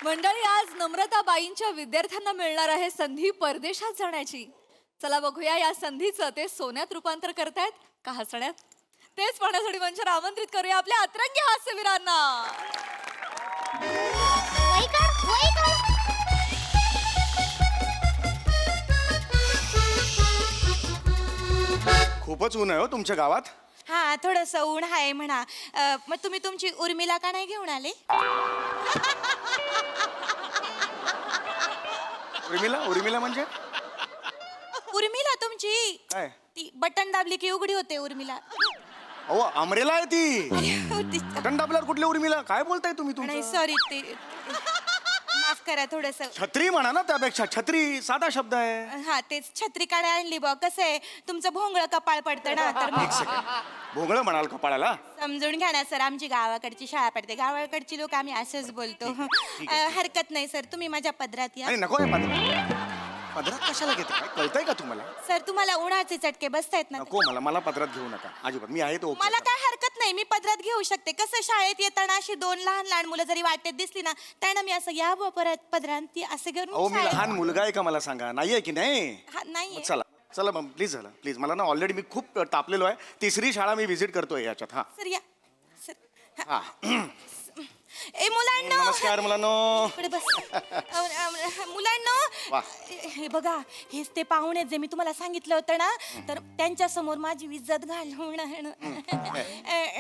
मंडळी, आज नम्रताबाईंच्या विद्यार्थ्यांना मिळणार आहे संधी परदेशात जाण्याची. चला बघूया या संधीचं ते सोन्यात रूपांतर करतायत का हसण्यात. तेच पाहण्यासाठी मंचावर आमंत्रित करूया आपल्या अतरंगी हास्यवीरांना. खूपच ऊन आहे हो तुमच्या गावात. हा, थोडंसं ऊन आहे म्हणा. मग तुम्ही तुमची उर्मिला का नाही घेऊन आले? उर्मिला उर्मिला म्हणजे उर्मिला तुमची काय? ती बटन दाबली की उघडी होते उर्मिला. अहो अमरेला आहे ती. ती- बटन दाबल्यावर कुठली उर्मिला? काय बोलताय तुम्ही? नाही तुमचं सॉरी, ते माफ करा थोडस. छत्री म्हणा ना, त्यापेक्षा छत्री साधा शब्द आहे. हा, तेच छत्री काढा आणली बा. कसं आहे, तुमचं भोंगळ कपाळ पडतं ना, तर मग एक सेकंड, भोंगळ म्हणाल कपाळाला? समजून घ्या ना सर. आमची गावाकडची शाळा पडते, गावाकडची लोक आम्ही असंच बोलतो. हरकत नाही सर, तुम्ही माझ्या पदरात या. आणि नको आहे पदरात कशाला घेते? काय कळतंय का तुम्हाला? सर, तुम्हाला उन्हाचे चटके बसतायत ना. नको, मला पदरात घेऊ नका अजिबात. मी आहे तो. मला काय हरकत नाही, मी पदरात घेऊ शकते. कसं शाळेत येताना अशी दोन लहान लहान मुलं जरी वाटेत दिसली ना, त्यांना मी असं या बुवा परत पदरात ती असं अहो घेऊन मी शाळेत- लहान मुलगा आहे का? मला सांगा. नाहीये की नाही? नाहीये. चला चला मग प्लीज. झालं प्लीज. मला ना ऑलरेडी मी खूप तापलेलो आहे. तिसरी शाळा मी व्हिजिट करतोय याच्यात. हा सर या सर. हा. ए मुलांनो, नमस्कार मुलांनो. इकडे बस. मुलांनो, वा. हे बघा, हेच ते पाहुणे जे मी तुम्हाला सांगितलं होतं ना, तर त्यांच्या समोर माझी इज्जत घालवून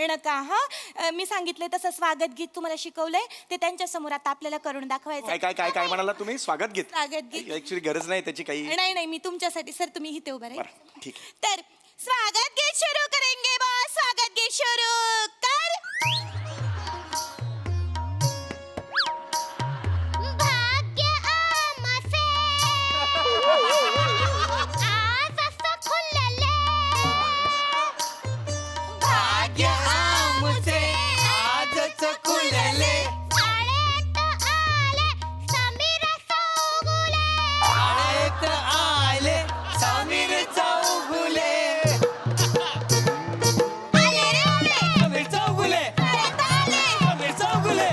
नका. हा, मी सांगितलंय तसं स्वागत गीत तुम्हाला शिकवलंय, ते त्यांच्या समोर आता आपल्याला करून दाखवायचं. काय काय काय काय म्हणाला तुम्ही? स्वागत गीत? स्वागत गीत. ऍक्च्युली गरज नाही त्याची काही. नाही नाही, मी तुमच्यासाठी सर, तुम्ही इथे उभं राहा. बरं, ठीक आहे. तर स्वागत गीत सुरू करेंगे बॉस. स्वागत गीत सुरू कर. भाग्य आमचे आज असं खुलले. भाग्य आमचे आजच खुलले. शाळेत आले समीर चौगुले. शाळेत आले समीर चौगुले. आले रे आले. समीर चौगुले. शाळेत आले. समीर चौगुले.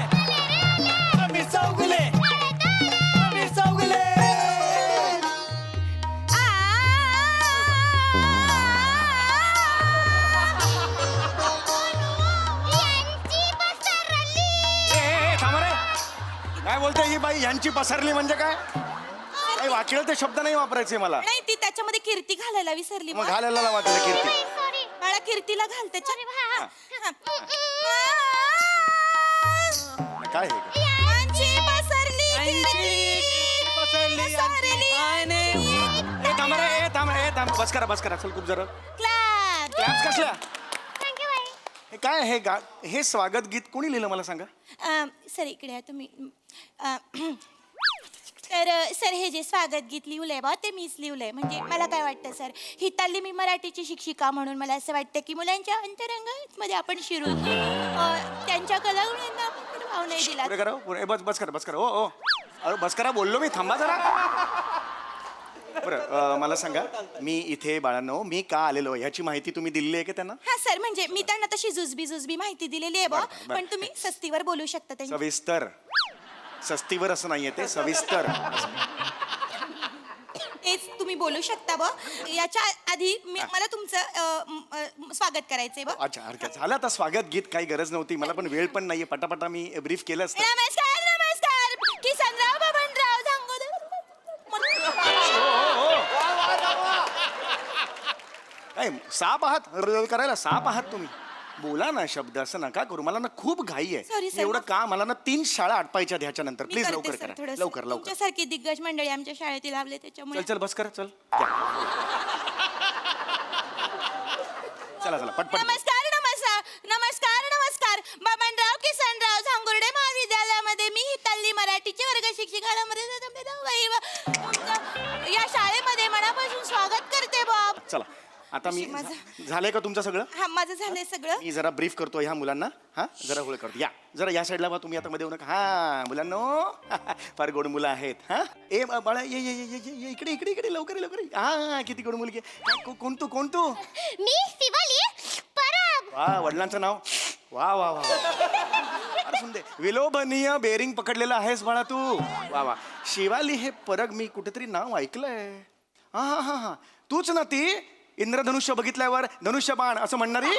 समीर चौगुले. समीर चौगुले. थांबा रे. काय बोलते ही बाई? यांची पसरली म्हणजे काय? काही वाचलं ते शब्द नाही वापरायचे मला. नाही, ती त्याच्यामध्ये कीर्ती घालायला विसरली. मग घालायला लावा त्याला कीर्ती. सॉरी, मला कीर्तीला घाल त्याच्या. काय हे? यांची पसरली यांची पसरली यांची आईने. ए थांबा रे. ए थांब. ए थांब. बस करा चल खूप जरा. क्लॅप. क्लॅप्स कसल्या? हे काय हे स्वागत गीत कोणी लिहिलं मला सांगा? सर इकडे या तुम्ही. तर सर, हे जे स्वागत गीत लिहिलंय बा, ते मीच लिहिलंय. म्हणजे मला काय वाटतं सर, हिताली मी मराठीची शिक्षिका म्हणून मला असं वाटतं की मुलांच्या अंतरंगामध्ये आपण शिरून त्यांच्या कलागुणांना आपण भाव नाही दिला. पुढे करा. पुढे. बस करा. ओ अरे बस करा बोललो मी. थांबा जरा. बरं मला सांगा, मी इथे बाळांनो मी का आलेलो ह्याची माहिती तुम्ही दिलेली आहे की त्यांना? हा सर, म्हणजे मी त्यांना तशी जुजबी माहिती दिलेली आहे बा, बरं. पण तुम्ही सस्तीवर बोलू शकता त्यांच्या. सविस्तर. सस्तीवर असं नाहीये ते, सविस्तर. तेच तुम्ही बोलू शकता बा. याच्या आधी मला तुमचं स्वागत करायचंय बा. अच्छा हरकत. झालं आता स्वागत गीत. काही गरज नव्हती. मला पण वेळ पण नाहीये. पटापटा मी ब्रीफ केलं असतं. नमस्कार किसनराव बबनराव झांगोदर. काय साप आहात? करायला साप आहात तुम्ही? बोला ना शब्द. असं नका करू. मला ना खूप घाई आहे. Sorry, sir. एवढं का? मला ना 3 शाळा आटपायच्या ह्याच्या नंतर. मी प्लीज करते लवकर सर करा. थोडंसं. लवकर तुमच्यासारखी दिग्गज मंडळी आमच्या शाळेतील लावले त्याच्यामुळे. चल बस करा. चल चला पटपट. नमस्कार बबनराव किसनराव झांगुर्डे महाविद्यालयामध्ये मी हिताली मराठीची वर्ग शिक्षिका या शाळेमध्ये मनापासून स्वागत करते बाब. चला आता मी झालंय का तुमचं सगळं? हा, माझं झालंय सगळं. मी जरा ब्रीफ करतो ह्या मुलांना. हा जरा होळ करतो. या जरा या साईडला बा तुम्ही. आता मध्ये येऊ नका. हा मुलांनो फार गोड मुलं आहेत. हा ए बाळा ये इकडे लवकर. हा किती गोड मुलगी आहे. कोण तू? मी शिवाली परब. वा वडिलांचं नाव. वा फार सुंदर. विलोभनीय बेरिंग पकडलेलं आहेस बाळा तू. वा वा. शिवाली हे परग मी कुठेतरी नाव ऐकलंय. हा हा हा हा, तूच ना ती इंद्रधनुष्य बघितल्यावर धनुष्य बाण असं म्हणणारी.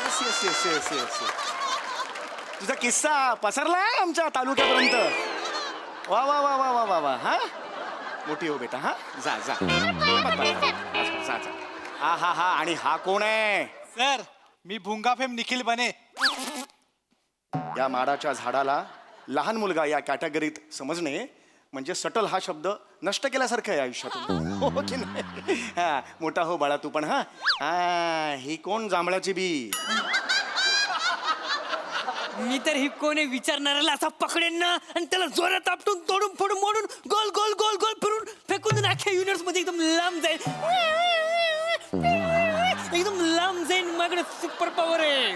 Yes yes yes yes yes. तुझा किस्सा पसरलाय आमच्या तालुक्यापर्यंत. वा वा वा वा वा वा वा. हा, मोठी हो बेटा. हा, जा जा जा जा. हा हा हा. आणि हा कोण आहे? सर मी भुंगाफेम निखिल बने. या माडाच्या झाडाला लहान मुलगा या कॅटेगरीत समजणे म्हणजे सटल हा शब्द नष्ट केल्यासारखं आहे आयुष्यातून. हो की नाही? हा, मोठा हो बाळा तू पण. हा हा, ही कोण जांभळाची बी? मी तर ही कोणी विचारणाऱ्याला असा पकडेन ना आणि त्याला जोरात आपटून तोडून फोडून मोडून गोल गोल गोल गोल फिरून फेकून देईन अख्ख्या युनिवर्स मध्ये एकदम लांब जाईल. एकदम लांब जाईन. माझ्याकडे सुपर पॉवर आहे.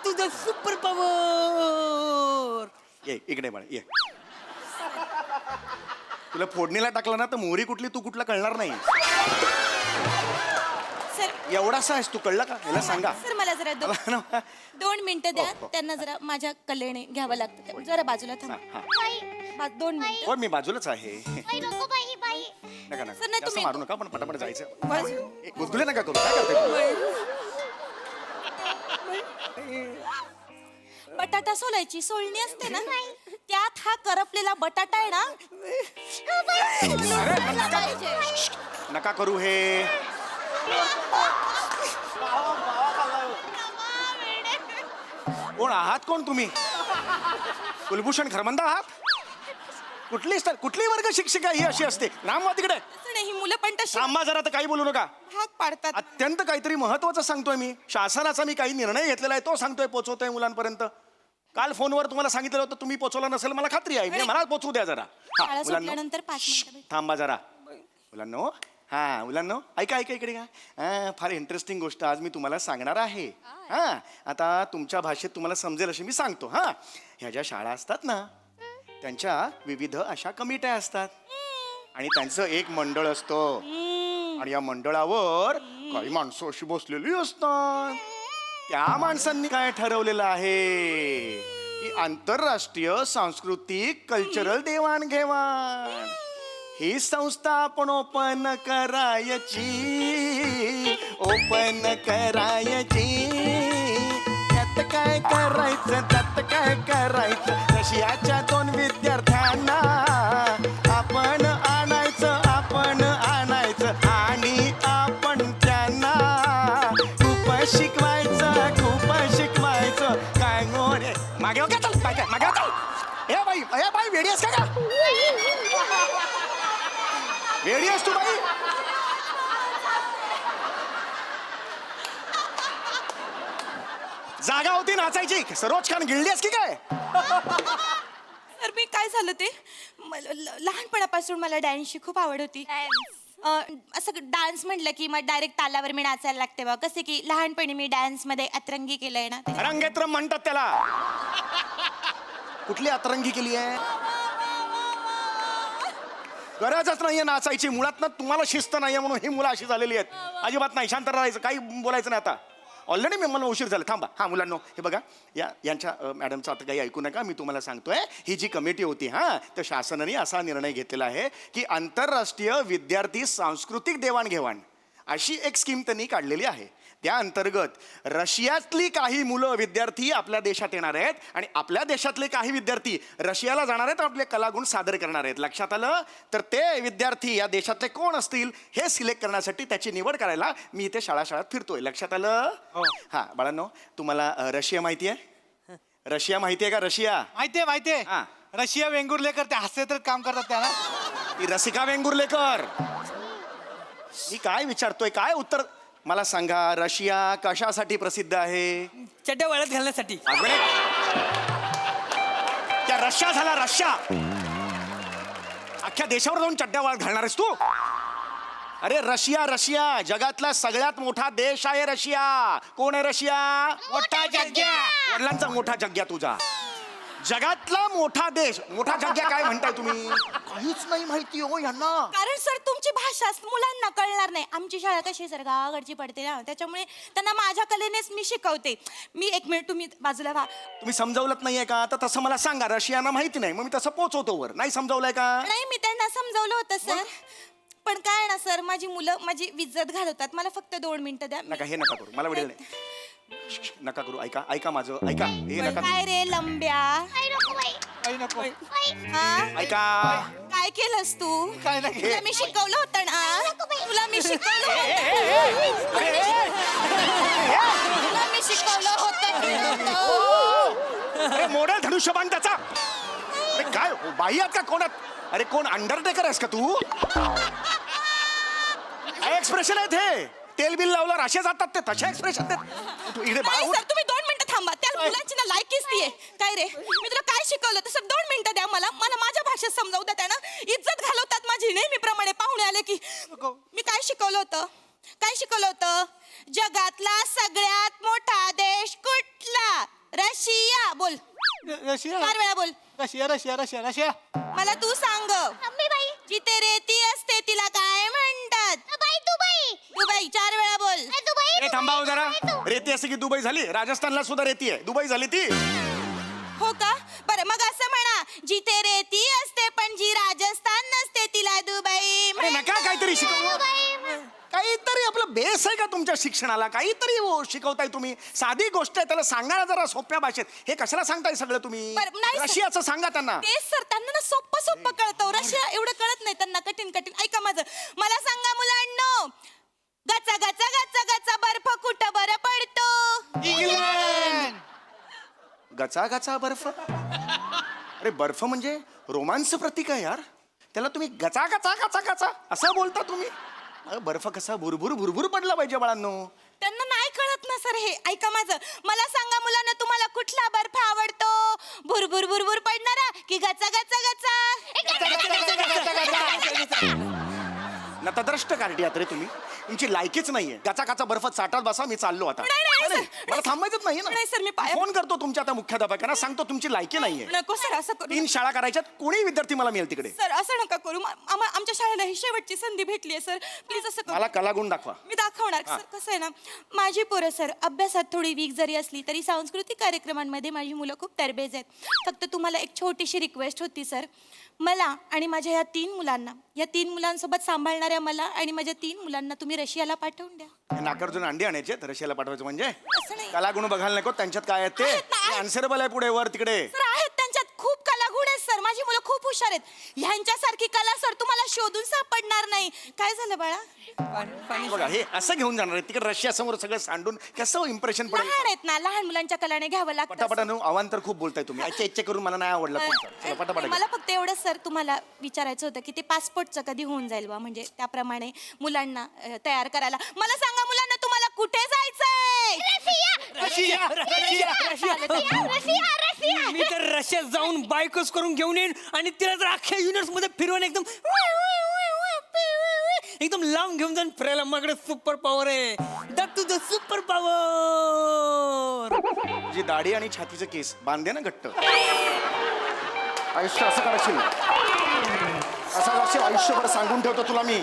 तुझं सुपर पॉवर. ये इकडे बाळा ये. तुला फोडणीला टाकलं ना तर मोहरी कुठली तू कुठला कळणार नाही. सर एवढासा आहेस तू, कळलं का? मला सांगा. सर मला जरा मला 2 मिनिटं द्या. त्यांना जरा माझ्या कलेने घ्यावं लागतं. जरा बाजूला हा, थांबा. हा. 2 मिनिटं. हो मी बाजूलाच आहे. नका सर, नका नाही, जास्त तुम्ही- मारू नका, पण पटापट जायचं. बाजू- ए, गुदगुले नका करू. काय करते तू? बटाटा सोलायची सोलणी असते ना, त्यात हा करपलेला बटाटा आहे ना. नका करू हे. कोण आहात? कोण तुम्ही? कुलभूषण खरमंदा आहात? कुठली वर्ग शिक्षिका ही अशी असते? रामवा तिकडे. तसं नाही, ही मुलं पण तशी रामवा जरा तर काही बोलू नका. हात पाडतात. अत्यंत काहीतरी महत्वाचं सांगतोय मी. शासनाचा मी काही निर्णय घेतलेला आहे तो सांगतोय, पोचवतोय मुलांपर्यंत. काल फोनवर तुम्हाला सांगितलं होतं, तुम्ही पोचवला नसेल मला खात्री आहे. मला पोचवू द्या जरा. हा, शाळा मुलांनो सुटल्यानंतर 5 मिनिटं भेट. थांबा जरा. मुलांनो, हा मुलांनो ऐका ऐका इकडे का. फार इंटरेस्टिंग गोष्ट आज मी तुम्हाला सांगणार आहे. हा, आता तुमच्या भाषेत तुम्हाला समजेल अशी मी सांगतो. हा, ह्या ज्या शाळा असतात ना त्यांच्या विविध अशा कमिट्या असतात आणि त्यांचं एक मंडळ असतं आणि या मंडळावर काही माणसं अशी बसलेली असतात. त्या माणसांनी काय ठरवलेलं आहे की आंतरराष्ट्रीय सांस्कृतिक कल्चरल देवाणघेवाण ही संस्था आपण ओपन करायची. त्यात काय करायचं रशियाच्या 2 विद्यार्थ्यांना आपण आणायचं आणि आपण त्यांना खूप शिकवायचं. काय मोरे मागे का चल, मागे चल. ए बाई वेडी आहेस का? वेडी आहेस तू बाई? जागा होती नाचायची. सरोज खान गिळली आहेस की काय? तर मी काय झालं ते लहानपणापासून मला डान्सची खूप आवड होती. असं डान्स म्हटलं की मग डायरेक्ट तालावर मी नाचायला लागते बा. कसे की लहानपणी मी डान्स मध्ये अतरंगी केलंय ना. रंगेत्रम म्हणतात त्याला. कुठली अतरंगी केली आहे? गरजच नाहीये नाचायची. मुळात ना तुम्हाला शिस्त नाहीये म्हणून ही मुलं अशी झालेली आहेत. अजिबात नाही. शांत राहायचं, काही बोलायचं नाही. आता ऑलरेडी मला उशीर झाला. थांबा. हा मुलांनो हे बघा, यांच्या मॅडमचं आता काही ऐकू नका. मी तुम्हाला सांगतोय ही जी कमिटी होती तर शासनाने असा निर्णय घेतलेला आहे की आंतरराष्ट्रीय विद्यार्थी सांस्कृतिक देवाणघेवाण अशी एक स्कीम त्यांनी काढलेली आहे. त्या अंतर्गत रशियातली काही मुलं विद्यार्थी आपल्या देशात येणार आहेत आणि आपल्या देशातले काही विद्यार्थी रशियाला जाणार आहेत, आपले कलागुण सादर करणार आहेत. लक्षात आलं? तर ते विद्यार्थी या देशातले कोण असतील हे सिलेक्ट करण्यासाठी त्याची निवड करायला मी इथे शाळात फिरतोय. लक्षात आलं? हा बाळांनो, तुम्हाला रशिया माहिती आहे? रशिया माहिती आहे का? रशिया माहितीये. हा. रशिया वेंगुर्लेकर ते हास्यचित्रात काम करतात त्याला. ती रसिका वेंगुर्लेकर. मी काय विचारतोय, काय उत्तर मला सांगा. रशिया कशासाठी प्रसिद्ध आहे? चड्ड्या वाळत घालण्यासाठी. त्या रशिया झाला रशिया. अख्ख्या देशावर जाऊन चड्ड्या वाळत घालणार आहेस तू? अरे रशिया जगातला सगळ्यात मोठा देश आहे रशिया. कोण आहे रशिया? मोठा जग्ग्या. वडिलांचा मोठा जग्ग्या तुझा. जगातला मोठा देश, मोठा जाग्या काय म्हणताय तुम्ही? काहीच नाही माहिती हो यांना. कारण सर तुमची भाषा मुलांना कळणार नाही. आमची शाळा कशी आहे सर गावाकडची पडते ना, त्याच्यामुळे त्यांना माझ्या कलेनेच मी शिकवते. मी एक मिनिट तुम्ही बाजूला व्हा. तुम्ही समजावलंच नाहीये का? तर तसं मला सांगा. रशियाना माहिती नाही, मग मी तसं पोचवतो वर. नाही समजावलंय का? नाही मी त्यांना समजावलं होतं सर, पण काय ना सर माझी मुलं माझी विज्जत घालवतात. मला फक्त 2 मिनिटं द्या. नका, हे नका करू, मला वेळ नाही. नका करू, ऐका ऐका माझं, ऐका, हे नका काय रे लंब्या, काही नको. हा? ऐका. काय केलंस तू? काय नाही. तुला मी शिकवलं होतं ना, तुला मी शिकवलं होतं. तुला मी शिकवलं होतं की नव्हतं? अरे मोडल धनुष्यबाण त्याचा. अरे काय हो, बाई आहात का कोणात? अरे कोण अंडरटेकर आहेस का तू? काय एक्सप्रेशन आहेत हे? तेल बिल लावलं राशे जातात ते तसे एक्सप्रेशन देत. इकडे नाही बाळा सर तुम्ही 2 मिनिटं थांबा. त्या मुलांची ना लायकीच ती आहे. काय रे मी तुला काय शिकवलं तर सर 2 मिनिटं द्या मला. मला माझ्या भाषेत समजावू द्या. त्यांना इज्जत घालवतात माझी. नेहमीप्रमाणे पाहुणे आले की मी काय शिकवलं होतं? काय शिकवलं होतं? जगातला सगळ्यात मोठा देश कुठला? रशिया. बोल रशिया 4 वेळा बोल. Russia Russia Russia Russia. मला तू सांग. जिथे रेती असते तिला काय म्हणतात? दुबई. 4 वेळा बोल. ए थांबा हो जरा. रेती असं की दुबई झाली? राजस्थानला सुद्धा रेती आहे, दुबई झाली ती. हो का? बरं मग असं म्हणा, जिथे रेती असते पण जी राजस्थान नसते तिला दुबई अरे नका काहीतरी शिकवू. काहीतरी आपलं बेस आहे का तुमच्या शिक्षणाला? काहीतरी शिकवताय तुम्ही. साधी गोष्ट आहे, त्याला सांगा ना जरा सोप्या भाषेत. हे कशाला सांगताय सगळं तुम्ही? बरं, नाही सर. रशियाचं सांगा त्यांना. तेच सर त्यांना ना सोप्पं सोप्पं कळतं. रशिया एवढं कळत नाही त्यांना, कठीण कठीण. ऐका माझं, मला सांगा मुलांनो, गचा गचा गचा गचा बर्फ कुठं बरं पडतो? इंग्लंड. गचा गचा बर्फ. अरे बर्फ म्हणजे रोमांस प्रतीक आहे यार. त्याला तुम्ही गचा गचा गचा गचा असं बोलता तुम्ही? अरे बर्फ कसा भुरभुर भुरभुर पडला पाहिजे बाळांनो. त्यांना नाही कळत ना सर हे. ऐका माझं, मला सांगा मुलांना, तुम्हाला कुठला बर्फ आवडतो? भुरभुर भुरभुर पडणारा की गचा गचा गचा? नतद्रष्ट कार्टी आहात रे तुम्ही. तुमची लायकीच नाहीये. गचा गचा बर्फात साठत बसा. मी चाललो आता. नाही, नाही, सर. मला थांबायचंच नाही ना. नाही, सर, मी पाया- फोन करतो तुमच्या आता मुख्याध्यापकांना, सांगतो तुमची लायकी नाहीये. नको सर असं करू. 3 शाळा करायच्यात, कोणी विद्यार्थी मला मिळेल तिकडे. सर असं नका करू. आमच्या शाळेला ही शेवटची संधी भेटली आहे सर. प्लीज असं करू. मला कलागुण दाखवा. मी दाखवणार सर. कसं आहे ना, माझी पोरं सर अभ्यासात थोडी वीक जरी असली तरी सांस्कृतिक कार्यक्रमांमध्ये माझी मुलं खूप तरबेज आहेत. फक्त तुम्हाला एक छोटीशी रिक्वेस्ट होती सर. मला आणि माझ्या या 3 मुलांना, या 3 मुलांसोबत सांभाळणाऱ्या मला आणि माझ्या 3 मुलांना तुम्ही रशियाला पाठवून द्या. हे नाकार्जुन अंडी आणायचे रशियाला पाठवायचं म्हणजे? असं नाही. कलागुण बघायला नको त्यांच्यात काय आहेत ते. आहेत ना, आहेत. अनसरेबल आहे पुढे वर तिकडे. सर आहेत त्यांच्यात खूप कलागुण आहेत सर. माझी मुलं खूप हुशार आहेत. ह्यांच्यासारखी कला सर तुम्हाला शोधून सापडणार नाही. काय झालं बाळा? बघा हे असं घेऊन जाणार आहे तिकडे रशिया समोर सगळं सांडून कसं इम्प्रेशन पडेल. लहान आहेत ना, लहान मुलांच्या कलाने घ्यावं लागतं. पटापटा अवांतर खूप बोलताय तुम्ही. अच्छा इच्छा करून मला नाही आवडलं तुमचं. चला, पटापटा घ्या. मला फक्त एवढंच सर तुम्हाला विचारायचं होतं की ते पासपोर्टचं कधी होऊन जाईल बा, म्हणजे त्याप्रमाणे मुलांना तयार करायला. मला सांगा मुलांना, तुम्हाला कुठे जायचंय? Russia Russia. मी तर रशियात जाऊन बायकोच करून घेऊन येईन आणि तिला जर अख्ख्या युनिव्हर्स मध्ये फिरवून एकदम लांब घेऊन जाऊन फिरायला. माझ्याकडे सुपर पॉवर आहे. That to the super power. जी दाढी आणि छातीचं केस बांधे ना घट्ट. आयुष्य असं करशील, असं करशील आयुष्यभर. सांगून ठेवतो तुला मी.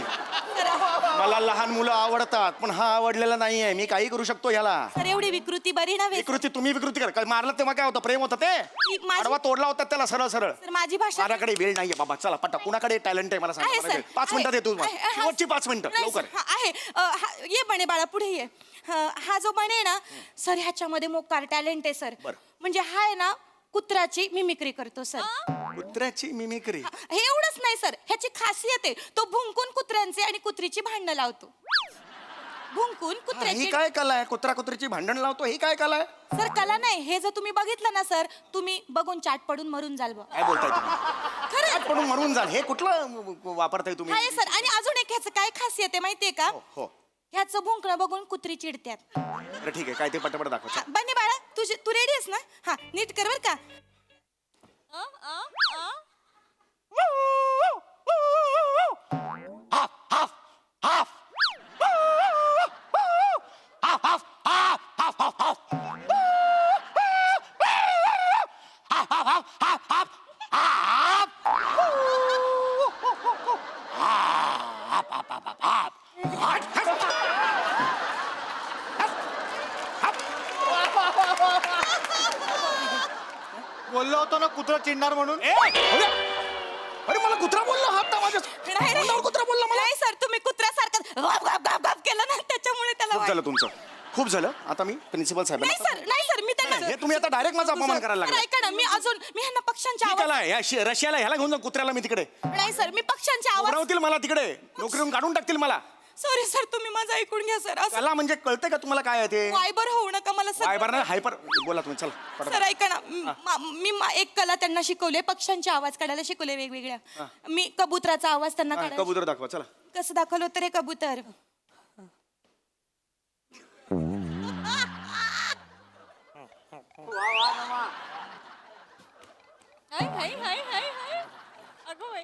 मला लहान मुलं आवडतात पण हा आवडलेला नाहीये. मी काही करू शकतो ह्याला. सर एवढी विकृती बरी नव्हे. विकृती तुम्ही विकृती कर. काय मारलं तेव्हा काय होतं? प्रेम होतं ते. माझी- आडवा तोडला होता त्याला सरळ सरळ. सर माझी भाषा माझ्याकडे वेळ नाहीये बाबा. चला पटा. कुणाकडे टॅलेंट आहे मला आहे सांग. सर. 5 मिनिटात येतो आहे, आहे, शेवटची 5 मिनिटं नाही, लवकर. सर, आहे. ये बने बाळा पुढे ये. हा जो बने ना सर, ह्याच्यामध्ये मोकार टॅलेंट आहे सर. बरं. म्हणजे हा आहे ना कुत्राची मिमिक्री करतो सर. कुत्र्याची मिमिक्री. हे एवढंच नाही सर, ह्याची खासियत आहे, तो भुंकून कुत्र्यांचे आणि कुत्रीची भांडणं लावतो. भुंकून ही कुत्र्याची. काय कला आहे? कुत्रा कुत्रीची भांडण लावतो, ही काय कला आहे? सर कला नाही, हे जर तुम्ही बघितलं ना सर, तुम्ही बघून चाट पडून मरून जाल बा. काय बोलताय तुम्ही? खरंच पडून मरून जाल. हे कुठलं वापरताय तुम्ही? आहे सर. आणि अजून एक ह्याचं काय खासियत आहे माहितीये का? हो. ह्याचं भुंकणं बघून कुत्री चिडत्यात. बरं ठीक आहे. काय ते पटापट दाखव. बने बाळा तू रेडी आहेस ना? हा नीट कर बर का. बोललो होतो ना कुत्रा चिडणार म्हणून. अरे मला कुत्रा बोलला हा आता माझ्या नाही, नाही. तोंडावर कुत्रा बोलला मला. नाही सर तुम्ही कुत्र्यासारखं गाप गाप गाप गाप केलं ना त्याच्यामुळे त्याला खूप झालं तुमचं, खूप झालं. आता मी प्रिन्सिपल नाही साहेबांना सर नाही सर मी त्यांना हे तुम्ही आता डायरेक्ट माझा अपमान करायला सर, लागला. ऐका ना मी ह्यांना पक्ष्यांच्या ठीक आवाज आहे रशियाला ह्याला घेऊन जा कुत्र्याला मी तिकडे नाही सर मी पक्ष्यांच्या आवाज उडवतील मला तिकडे, नोकरीवरून काढून टाकतील मला. सॉरी सर तुम्ही माझं ऐकून घ्या सर असं त्याला म्हणजे कळतंय का तुम्हाला काय आहे ते? वायबर होऊ नका मला सर हायपर ना हायपर बोला तुम्ही चला सर पटापट. ऐका ना एक कला त्यांना शिकवले पक्ष्यांचे आवाज काढायला शिकवले वेगवेगळ्या मी कबुतराचा आवाज त्यांना हा, काढायला कबूतर दाखवा चला. कसं दाखवलं होतं रे कबूतर हाय हाय हाय हाय हाय अगं बाई.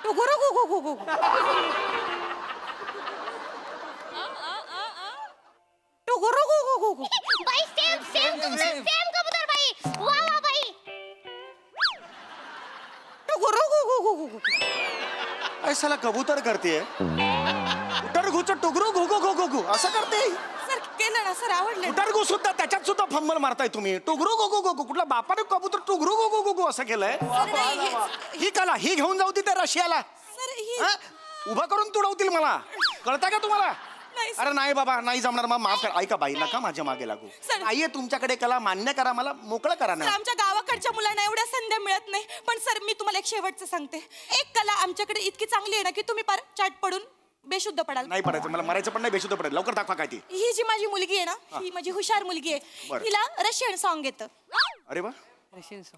टुगुरु गु गु गु गु. टुगुरु गु गु गु गु. बाई सेम सेम तुमचं सेम कबूतर बाई वा वा बाई टुगुरु गु गु गु गु गु. अरे साला कबूतर करते उटर घुच टुगरू घु घु घु घु घु असं करते. सर केलं ना सर आवडलं उटर घु सुद्धा त्याच्यात सुद्धा फंबल मारताय तुम्ही. टुगरू घु घु घु घु कुठला बापाने कबूतर टुगरू घु घु घु घु असं केलंय. सर नाही ही कला ही घेऊन जाऊ त्या रशियाला सर ही हा? उभा करून तुडवतील मला, कळतं का तुम्हाला? नाही, सर. अरे नाही बाबा नाही जमणार, मग माफ करा. ऐका बाई नका माझ्या मागे लागू. सर. नाहीये तुमच्याकडे कला, मान्य करा, मला मोकळं करा सर, ना. आमच्या गावाकडच्या मुलांना एवढ्या संध्या मिळत नाही पण सर मी तुम्हाला एक शेवटचं सांगते एक कला आमच्याकडे इतकी चांगली आहे ना की तुम्ही पार चाट पडून बेशुद्ध पडाल नाही पडायचं मला, मरायचं पण नाही, बेशुद्ध पडेल. लवकर दाखवा काय ती. ही जी माझी मुलगी आहे ना ही माझी हुशार मुलगी आहे बरं. हिला रशियन सॉन्ग येतं अरे वा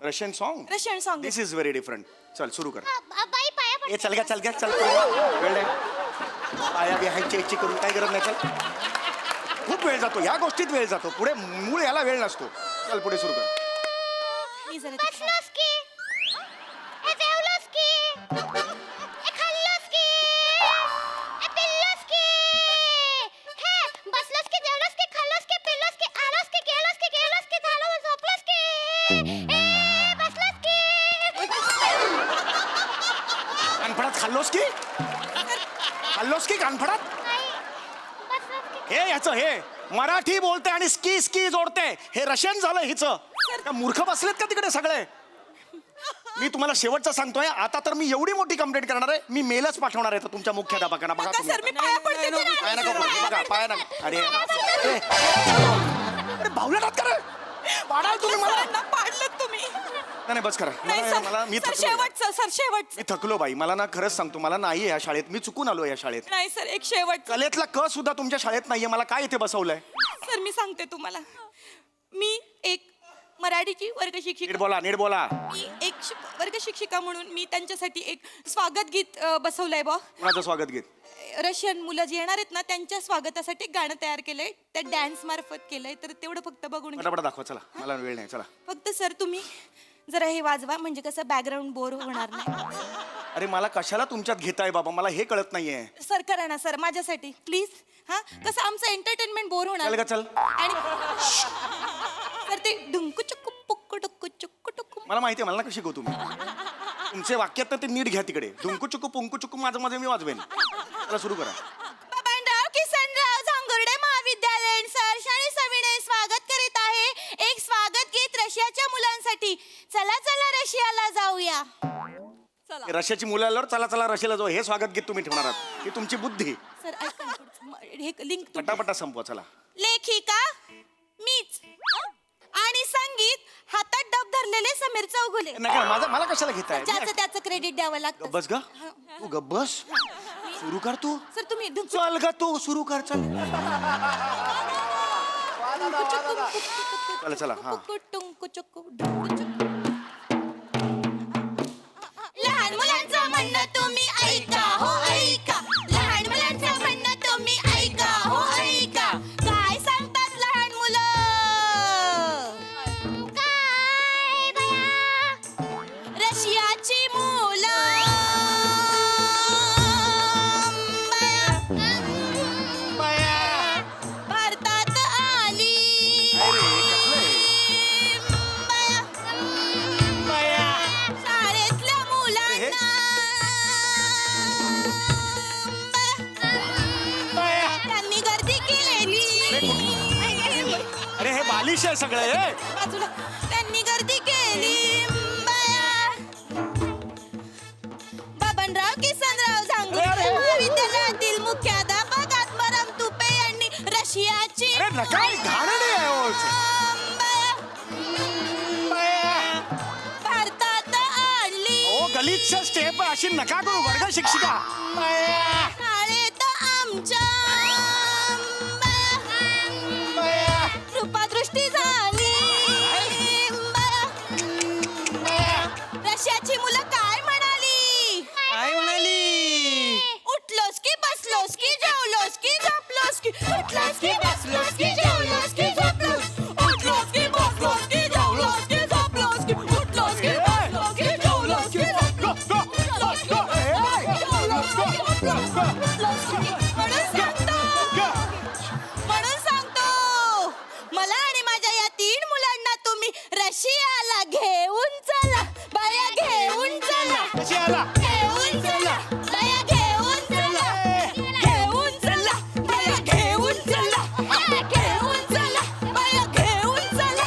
Russian song. Russian song this is very different. चल सुरू कर. बाई पाया पड ए चल घ्या चल वेळ नाही. आया बिहायची इच्छी करून काही गरज नाही. चल खूप वेळ जातो या गोष्टीत, वेळ जातो पुढे मूळ याला वेळ नसतो. चल पुढे सुरू कर. मी जरा तिकडे- बसलोस की ए जेवलोस की ए खाल्लोस की ए पिल्लोस की हे बसलोस की जेवलोस की खाल्लोस की पिल्लोस की आलोस की गेलोस की झालो झोपलोस की ए बसलोस की कानफडात खाल्लोस की कानफडात. नाही बसलोस की हे याचं हे मराठी बोलते आणि स्की स्की जोडते. हे रशियन झालं हिचं. का मूर्ख बसलेत का तिकडे सगळे? मी तुम्हाला शेवटचं सांगतोय आता तर मी एवढी मोठी कंप्लेंट करणार आहे, मी मेलच पाठवणार आहे तुमच्या मुख्याध्यापकांना. बघा नका तुम्ही सर मी आता. पाया पडते नाही, तुला. पाय नका पडू, बघा पाय नका. अरे बावल्यात करा पाडाल तुम्ही मला. सरांना पाडलं तुम्ही नाही बस करा. नाही मला मी सर थकलो. शेवटचं सर शेवटचं मी थकलो बाई. मला ना खरंच सांगतो, मला नाही या शाळेत, मी चुकून आलो या शाळेत. नाही सर एक शेवटचं कलेतला क सुद्धा तुमच्या शाळेत नाहीये. मला काय इथे बसवलंय? सर मी सांगते तुम्हाला मी एक मराठीची वर्ग नीट शिक्षिका बोला नीट बोला. मी एक वर्ग शिक्षिका म्हणून मी त्यांच्यासाठी एक स्वागत गीत बसवलंय बा कुणाचं स्वागत गीत? रशियन मुलं जी येणार आहेत ना त्यांच्या स्वागतासाठी एक गाणं तयार केलंय त्या डॅन्स मार्फत केलंय तर तेवढं फक्त बघून घ्या. पटापट दाखवा चला, मला वेळ नाही. चला. फक्त सर तुम्ही जरा हे वाजवा म्हणजे कसं बॅकग्राऊंड बोर होणार नाही अरे मला कशाला तुमच्यात घेताय बाबा, मला हे कळत नाहीये. सर करा ना सर माझ्यासाठी प्लीज हा कसं आमचं एंटरटेनमेंट बोर होणार चल का चल. आणि सर ते ढुंकू चुक्कू पुक्कू टुक्कू चुक्कू टुक्कू मला माहिती आहे, मला नका शिकवू तुम्ही. तुमचे वाक्यात तर ते नीट घ्या तिकडे. धुंकू चुकू पुंकू चुकू माझं माझं मी वाजवेन. चला सुरू करा. बाबांराव किसनराव झांगुर्डे महाविद्यालय सर शाळे सविनय स्वागत करीत आहे एक स्वागत गीत रशियाच्या मुलांसाठी. चला चला रशियाला जाऊया. चला हे रशियाची मुलं आल्यावर चला चला रशियाला जाऊ हे स्वागत गीत तुम्ही ठेवणार आहात. ही तुमची बुद्धी. सर ऐका ना पुढचं. हे लिंक पटापटा संपवा चला. लेखिका मीच आणि संगीत हातात डब धरलेले समीर चौगुले. नका माझा मला कशाला घेताय? ज्याचं त्याचं क्रेडिट द्यावं लागतं. गब्बस ग तू गब्बस सुरू कर तू. सर तुम्ही ढुंकू चल ग तू सुरू कर चल. चला चला हा. टुंकू चुक्कू ढुंकू चुक्कू. लहान मुलांचं म्हणणं तुम्ही ऐका हो ऐका. लहान मुलांचं म्हणणं तुम्ही ऐका हो ऐका. काय सांगतात लहान मुलं? काय बया रशियाची मुलं भारतात आली. सगळं हे? बाजूला त्यांनी गर्दी केली बाया. बबनराव किसनराव सांगू अरे, अरे. महाविद्यालयातील मुख्याध्यापक आत्माराम तुपे यांनी रशियाची अरे नका घाणं नाही आहे हो. बाया भारतात आणली. ओ गलिच्छ स्टेप अशी नका करू वर्ग शिक्षिका. शाळेत आमच्या बाया कृपादृष्टी झाली बाया. रशियाची मुलं काय म्हणाली? काय म्हणाली? उठलोस की बसलोस की जेवलोस की झोपलोस की उठलोस की बसलोस की जेवलोस की झोपलोस उठलोस की बसलोस की जेवलोस की झोपलोस की उठलोस की बसलोस की जेवलोस की म्हणून सांगतो मला आणि माझ्या या 3 मुलांना तुम्ही रशियाला घेऊन चला बाया घेऊन चला रशियाला? घेऊन चला बाया घेऊन चला घेऊन चला बाया घेऊन चला घेऊन चला बाया घेऊन चला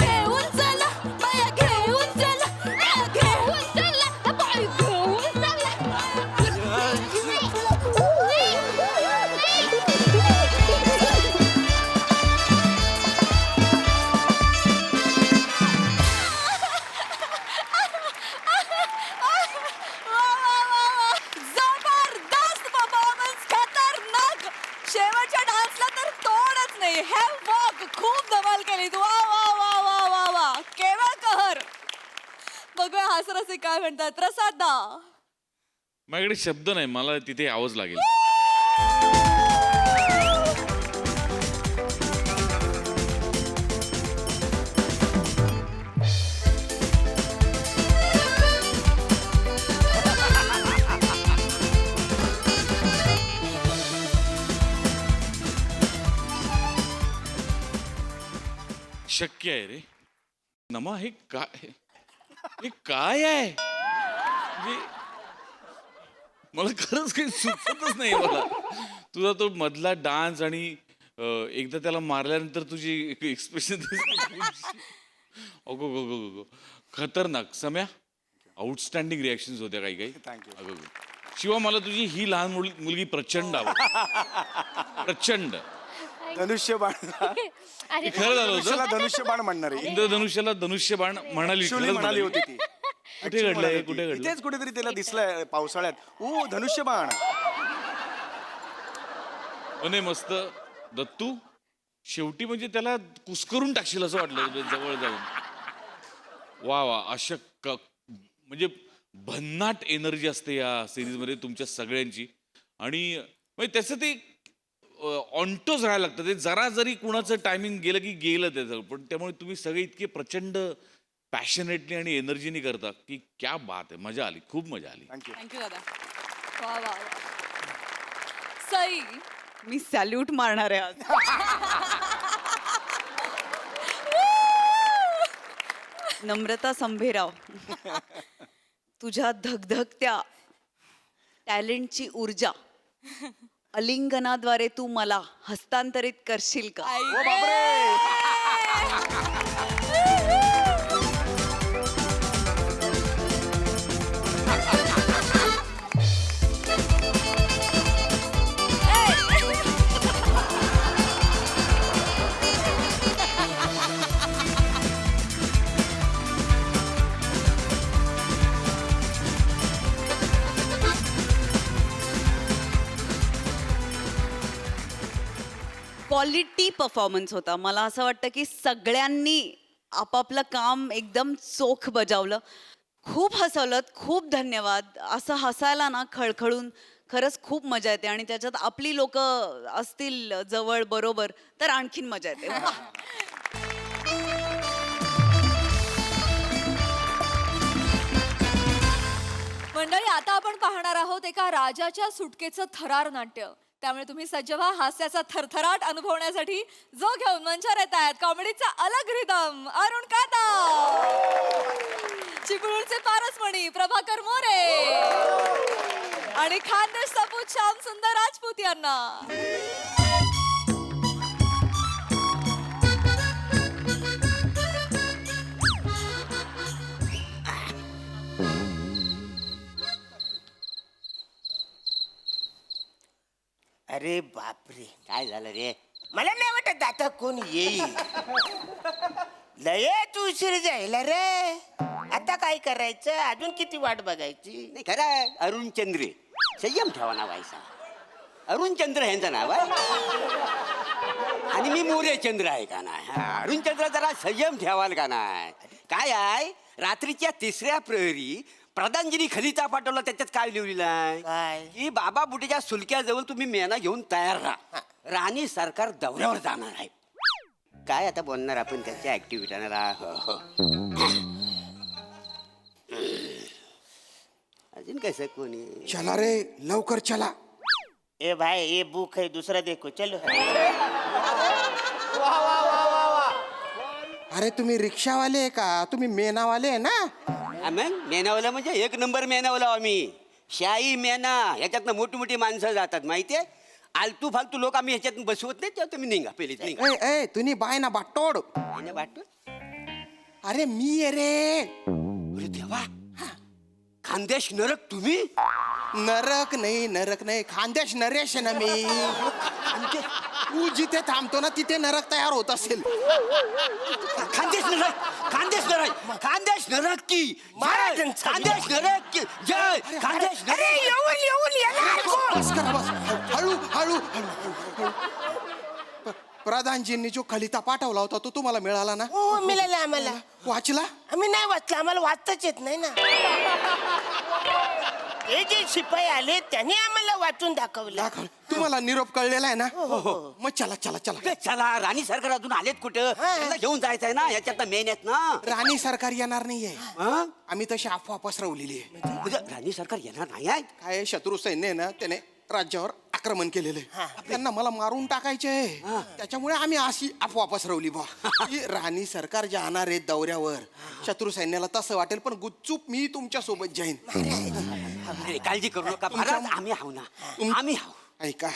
घेऊन चला बाया घेऊन चला घेऊन चला बाया घेऊन जबरदस्त परफॉर्मन्स, खतरनाक. शेवटच्या डान्सला तर तोडच नाही. हे वॉक खूप धमाल केली तू. वा वा वा वा वा वा, केवळ कहर. बघूया हासरसे काय म्हणतात. प्रसाद दा. माझ्याकडे शब्द नाही, मला तिथे यावंच लागेल. शक्य आहे रे नमा, हे काय आहे म्हणजे मला खरंच काही सुचतच नाही मला. तुझा तो मधला डान्स आणि एकदा त्याला मारल्यानंतर तुझी एक्सप्रेशन अगो गो गो गो गो खतरनाक. सम्या आउटस्टँडिंग रिॲक्शन होत्या काही काही. Thank you. अगो गो. शिवा मला तुझी ही लहान मुलगी प्रचंड आवडते. प्रचंड. धनुष्यबाण. अरे खरं झालं धनुष्याला होतं. धनुष्यबाण म्हणणार आहे. इंद्रधनुष्याला धनुष्यबाण म्हणाली. Actually खरंच म्हणाली म्हणाली. होती ती. कुठे घडलंय? म्हणाली कुठे होती. घडलं? इथेच कुठेतरी त्याला दिसलंय पावसाळ्यात. ओ धनुष्यबाण. नाही मस्त. दत्तू शेवटी म्हणजे त्याला कुस्करून टाकशील असं वाटलं जवळ जाऊन. वा वा, अशा म्हणजे भन्नाट एनर्जी असते या सिरीजमध्ये तुमच्या सगळ्यांची. आणि म्हणजे त्याचं ते ऑन्टोच राहायला लागतं. ते जरा जरी कुणाचं टायमिंग गेलं की गेलं त्याचं. पण त्यामुळे तुम्ही सगळे इतके प्रचंड पॅशनेटली आणि एनर्जीनी करता की क्या बात आहे. मजा आली, खूप मजा आली. थँक्यू. थँक्यू दादा. वा वा वा. सई. मी सॅल्यूट मारणार आहे आज. नम्रता संभेराव, तुझ्या धगधगत्या टॅलेंटची ऊर्जा अलिंगनाद्वारे तू मला हस्तांतरित करशील का? ओ बापरे. क्वालिटी परफॉर्मन्स होता. मला असं वाटतं की सगळ्यांनी आपापलं काम एकदम चोख बजावलं. खूप हसवलं. खूप धन्यवाद. असं हसायला ना खळखळून खरंच खूप मजा येते. आणि त्याच्यात आपली लोक असतील जवळ बरोबर तर आणखीन मजा येते. मंडळी, आता आपण पाहणार आहोत एका राजाच्या सुटकेचं थरार नाट्य. त्यामुळे तुम्ही सज्ज व्हा हास्याचा थरथराट अनुभवण्यासाठी. जो घेऊन मंचावर येत आहेत कॉमेडीचा अलग रिदम अरुण काता, चिपळूणचे पारसमणी प्रभाकर मोरे आणि खानदेश सपूत श्याम सुंदर राजपूत यांना. अरे बापरे काय झालं रे? मला नाही वाटत आता कोण येईल. लयच उशीर जायला रे. आता काय करायचं? अजून किती वाट बघायची? नाही खरं आहे, अरुण चंद्रे. संयम ठेवा नाव आहे सा. अरुण चंद्र यांचं नाव आहे आणि मी मोरे चंद्र आहे का नाही. अरुण चंद्र जरा संयम ठेवाल का नाही. काय आहे, रात्रीच्या 3ऱ्या प्रहरी प्रधानजीनी खलिता पाठवला, त्याच्यात काय लिहिलेलं आहे काय? की बाबा बुटीच्या सुलक्याजवळ तुम्ही मेना घेऊन तयार राहा, राणी सरकार दौऱ्यावर जाणार आहे. काय आता बोलणार आपण त्याच्या ऍक्टिव्हिटीला. अजून कसं कोणी. चला रे लवकर चला. ए भाई ये बुक है दूसरा देखो चलो. अरे तुम्ही रिक्षावाले आहे का? तुम्ही मेनावाले आहे ना? मग मेनावला म्हणजे 1 नंबर मेनावला आम्ही. शाही मेना ह्याच्यातनं मोठी मोठी माणसं जातात माहितीये. आलतू फालतू लोक आम्ही ह्याच्यातून बसवत नाही. तेव्हा तुम्ही निघा पहिलेच निघा. ए तुम्ही बाय ना बाटोड. आणि वाटत अरे मी आहे रे. अरे देवा, खानदेश नरक तुम्ही. नरक नाही खानदेश नरेश आहे ना मी. तू जिथे थांबतो ना तिथे नरक तयार होत असेल. खानदेश नरक, खानदेश नरक, खानदेश नरक की जय. खानदेश नरक की जय. खानदेश नरक. बस करा बस. हळू हळू हळू. प्रधानजींनी जो खलिता पाठवला होता तो तुम्हाला मिळाला ना? हो मिळाला आम्हाला. वाचला? आम्ही नाही वाचलं, आम्हाला वाचताच येत नाही ना. हे जे शिपाई आले त्यांनी आम्हाला वाचून दाखवलं. तुम्हाला निरोप कळलेला आहे ना? मग चला चला चला. चला, राणी सरकार अजून आलेत कुठं? त्यांना घेऊन जायचंय ना, याच्यात मेन आहेत ना. राणी सरकार येणार नाहीये. हं? आम्ही तशी अफवा पसरवलेली आहे. म्हणजे राणी सरकार येणार नाही आहेत. काय शत्रू सैन्य आहे ना, त्याने राज्यावर आक्रमण केलेलं आहे. त्यांना मला मारून टाकायचे आहे. त्याच्यामुळे आम्ही अशी अफवा पसरवली बा की राणी सरकार जाणार आहेत दौऱ्यावर. शत्रू सैन्याला तसं वाटेल, पण गुपचूप मी तुमच्या सोबत जाईन. अरे, काळजी करू नका महाराज, आम्ही आहो ना. आम्ही आहो. ऐका,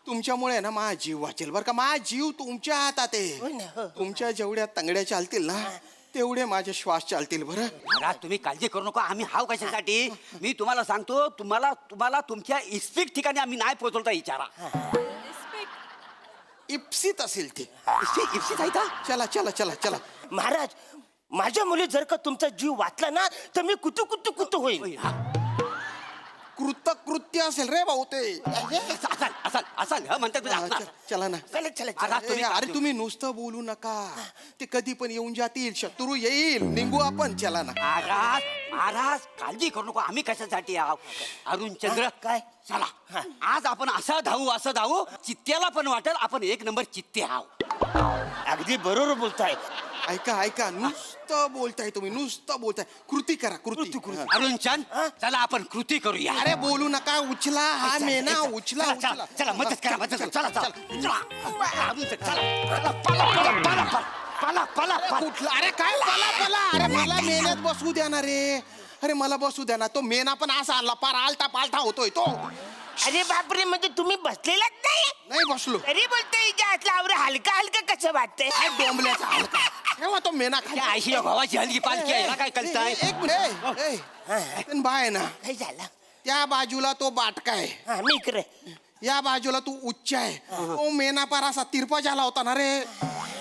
तुमच्यामुळे ना माझा जीव वाचेल बरं का. माझा जीव तुमच्या हातात आहे. तुमच्या जेवढ्या तंगड्या चालतील ना तेवढे माझे श्वास चालतील. बरं महाराज, तुम्ही काळजी करू नका. आम्ही हाव कशासाठी. मी तुम्हाला सांगतो, तुम्हाला तुमच्या इस्पिक ठिकाणी आम्ही नाही पोहोचवता विचारा. इप्सित असेल ते. इप्सित आहे का? चला चला चला चला. महाराज, माझ्या मुली जर का तुमचा जीव वाचला ना तर मी कुतू होईल. कृत्य असेल रे भाऊ ते. असाल म्हणतात तुम्ही असणार. चला ना. महाराज, तुम्ही अरे तुम्ही नुसतं बोलू नका. ते कधी पण येऊन जातील. शत्रू येईल. निघू आपण. चला ना. महाराज काळजी करू नको. आम्ही कशासाठी आहोत. अरुण चंद्र काय? चला, आज आपण असं धावू चित्त्याला पण वाटेल आपण 1 नंबर चित्ते आहोत. अगदी बरोबर बोलताय. ऐका नुसतं बोलताय तुम्ही. नुसतं बोलताय. कृती करा. कृती. अरुण चंद, चला आपण कृती करूया. अरे बोलू नका. उचला हा मेना. उचला. चला मदत करा. कुठला? अरे काय पला. अरे मला मेन्यात बसू द्या ना रे. अरे मला बसू द्या ना. तो मेना पण असा आणला पार आलटा पालटा होतोय तो. अरे बापरे, म्हणजे तुम्ही बसलेलाच नाही बसलो. तरी बोलतोय आवरे हलका कसं वाटतंय. डोंबल्याचा हलका. तेव्हा तो मेना खाली. आयशी भावाची हलकी पालखी आहे. काय कळताय? एक मिनिट. बाय ना, काय झालं? त्या बाजूला तो बाटका आहे. हा मी इकडे. या बाजूला तू उच्च आहे. तो मेना पार असा तिरपा झाला होता ना रे.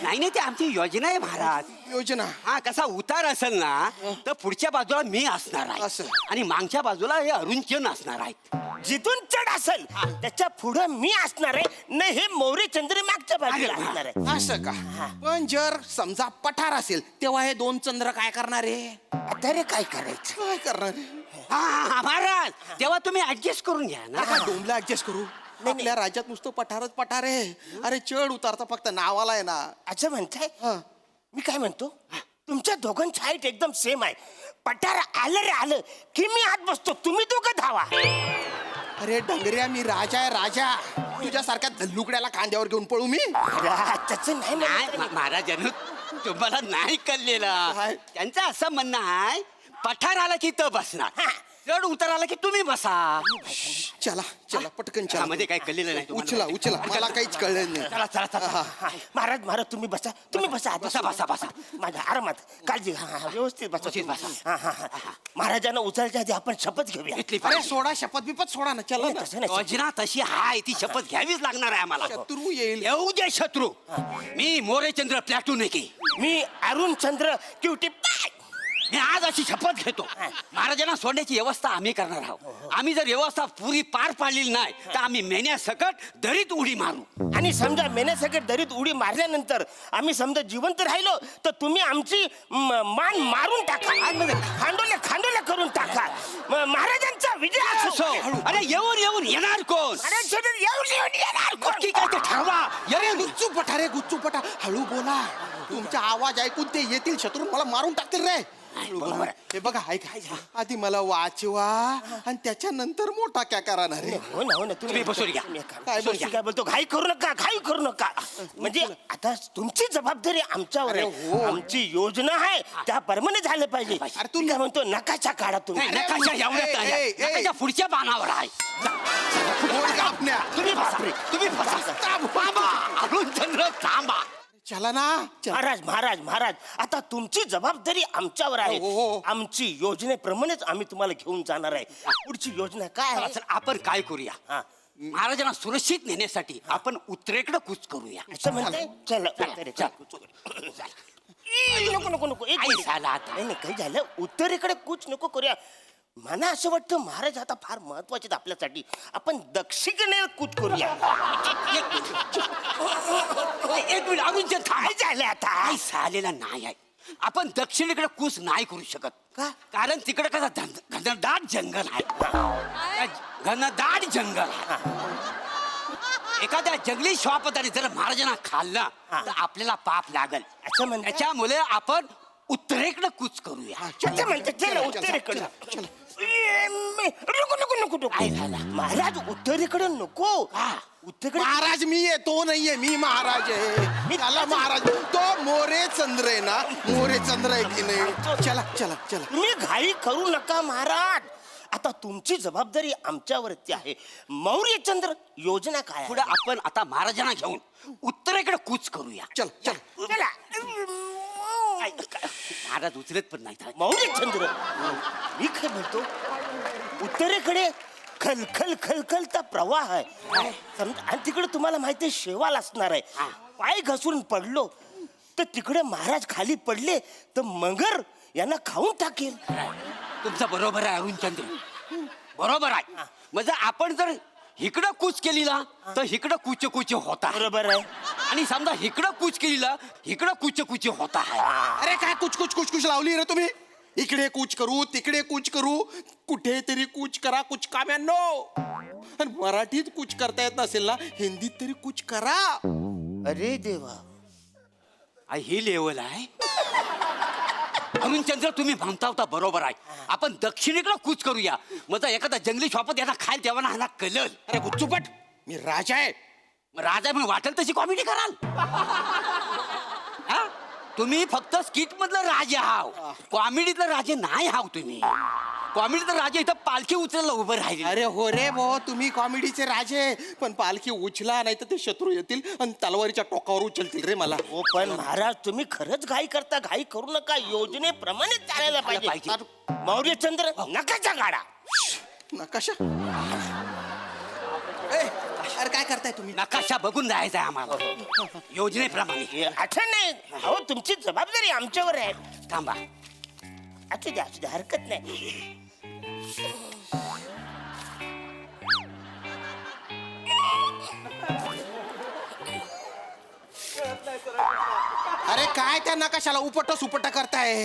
नाही ती आमची योजना आहे महाराज. योजना? हा, कसा उतार असेल ना तर पुढच्या बाजूला मी असणार आहे असं. आणि मागच्या बाजूला हे अरुण चंद असणार आहेत. जिथून चढ असेल त्याच्या पुढे मी असणार आहे. नाही हे मोरे चंद्र मागच्या बाजूला अरे, असणार आहे. असं का? पण जर समजा पठार असेल तेव्हा हे 2 चंद्र काय करणार आहे? आता रे काय करायचं? काय करणार आहे? हा महाराज, तेव्हा तुम्ही ऍडजस्ट करून घ्या ना. नका डोंबला ऍडजस्ट करू. आपल्या राज्यात नुसतं पठारच पठार आहे. अरे चढ उतारता फक्त नावाला आहे ना. असं म्हणताय? हा. मी काय म्हणतो, तुमच्या दोघांची हाईट एकदम सेम आहे. पठार आलं की मी आत बसतो, तुम्ही दोघं धावा. अरे डंगऱ्या, मी राजा आहे राजा. तुझ्यासारख्या धल्लुकड्याला खांद्यावर घेऊन पळू मी? तसं नाही नाही म्हणत. महाराजांनो, तुम्हाला नाही कळलेलं. काय? त्यांचं असं म्हणणं आहे, पठार आला की तो बसणार. चढ उतर आला की तुम्ही बसा चला चला पटकन चला मध्ये काही कळलेलं नाही उचला उचला मला काहीच कळलं नाही चला चला चला महाराज महाराज तुम्ही बसा आधी. बसा बसा बसा माझ्या आरामात काळजी घ्या. व्यवस्थित बसा व्यवस्थित तुम्ही. बसा. हा. महाराजांना उचलायच्या आधी आपण शपथ घेऊया. घेतली अरे सोडा शपथ बिपत सोडा ना चला ना तसं नाही. योजना तशी हाय ती शपथ घ्यावीच लागणार आहे आम्हाला शत्रू येईल येऊ दे शत्रू मी मोरेचंद्र प्लॅटून आहे की मी अरुण चंद्र क्युटी मी आज अशी शपथ घेतो महाराजांना सोडण्याची व्यवस्था आम्ही करणार आहोत आम्ही जर व्यवस्था पुरी पार पाडलेली नाही तर आम्ही मेण्यासकट दरीत उडी मारू आणि समजा मेण्यासकट दरीत उडी मारल्यानंतर आम्ही समजा जिवंत राहिलो तर तुम्ही आमची मान मारून टाका खांडोल्या करून टाका. महाराजांचा विजय असो. अरे येऊन येणार कोण महाराज येऊन येणार कोण? नक्की काय ते ठरवा अरे गुच्चू पठा रे गुच्चू पठा हळू बोला तुमचा आवाज ऐकून ते येतील शत्रू मला मारून टाकतील रे हे बघा ऐका आधी मला वाचवा आणि त्याच्यानंतर मोठा क्या करणार रे हो ना तुम्ही बसून घ्या. काय बसून काय बोलतो घाई करू नका म्हणजे आता तुमची जबाबदारी आमच्यावर अरे आहे. हो. आमची योजना आहे त्याप्रमाणे झालं पाहिजे. अरे तू काय म्हणतो नकाशा काढा तुम्ही. नाही, नकाशा एवढ्यात आहे. ए, ए, ए. नकाशा पुढच्या बाणावर आहे बोल कापण्या. तुम्ही बसा तुम्ही बसा थांबा अरुणचंद्र थांबा चला ना चला. महाराज आता तुमची जबाबदारी आमच्यावर आहे. हो, हो. आमची योजनेप्रमाणेच आम्ही तुम्हाला घेऊन जाणार आहे. पुढची योजना काय आहे? चला, आपण काय करूया हा. महाराजांना सुरक्षित नेण्यासाठी आपण उत्तरेकडे कूच करूया असं म्हणताय चला नको एक आई मिनिट. झाला आता. नाही काही झालं उत्तरेकडे कूच नको करूया. मला असं वाटतं महाराज आता फार महत्वाचे आपल्यासाठी आपण दक्षिणेकडे कूच करूया. एक मिनिट अरुणचंद्र काय झालं आता? काय झालेला नाही आहे आपण दक्षिणेकडे कूच नाही करू शकत का? कारण तिकडे कसं घनदाट जंगल आहे घनदाट जंगल आहे एखाद्या जंगली श्वापदाने जर महाराजांना खाल्ला तर आपल्याला पाप लागल असं म्हणताय? त्याच्यामुळे आपण उत्तरेकडे कूच करूया अच्छा म्हणते चला उत्तरेकडे नको काय झालं? महाराज उत्तरेकडे नको. उत्तरेकडे महाराज मी आहे तो नाहीये मी महाराज आहे मी आला महाराज तो मोरे चंद्र आहे ना मोरे चंद्र आहे की नाही चला चला चला तुम्ही घाई करू नका महाराज. आता तुमची जबाबदारी आमच्यावरती आहे. मौर्यचंद्र योजना काय आहे? पुढे आपण आता महाराजांना घेऊन उत्तरेकडे कूच करूया चल चल चला महाराज उचलत पण नाही मौर्यचंद्र मी काय म्हणतो उत्तरेकडे खलखलचा प्रवाह आहे समजा आणि तिकडे तुम्हाला माहिती आहे शेवाल असणार आहे. पाय घसरून पडलो तर तिकडे महाराज खाली पडले तर मगर यांना खाऊन टाकेल. तुमचं बरोबर आहे अरुणचंद्र बरोबर आहे म्हणजे आपण जर इकडं कूच केली ना तर इकडं कुच होता बरोबर आहे. आणि समजा इकडं कूच केली ना इकडं कुच होता आहे अरे काय कुछ लावली रे तुम्ही इकडे कूच करू तिकडे कूच करू कुठेतरी कूच करा कुछ काम्यांनो आणि मराठीत कूच करता येत नसेल ना हिंदीत तरी कूच करा. अरे देवा ही लेवल आहे अरुणचंद्र तुम्ही म्हणता होता बरोबर आहे आपण दक्षिणेकडे कूच करूया मग एखादा जंगली शॉपत यांना खायला तेव्हा ह्याला कळल अरे गुच्चूपट मी राजा आहे राजा म्हणून वाटेल तशी कॉमेडी कराल हा? तुम्ही फक्त स्किट मधलं राजे हाव कॉमेडीतलं राजे नाही हाव तुम्ही कॉमेडीतलं राजे इथं पालखी उचलायला उभं राहिले अरे हो रे भो तुम्ही कॉमेडीचे राजे पण पालखी उचला नाही तर ते शत्रू येतील आणि तलवारीच्या टोकावर उचलतील रे मला. हो पण महाराज तुम्ही खरंच घाई करता. घाई करू नका योजनेप्रमाणे चालायला पाहिजे. मौर्यचंद्र नकाशा काढा. नकाशा ए, अरे काय करताय तुम्ही नकाशा बघून जायचा आम्हाला योजनेप्रमाणे असं नाही हो तुमची जबाबदारी आमच्यावर आहे. थांबा असू द्या हरकत नाही. अरे काय त्या नकाशाला उपट सुपट करताय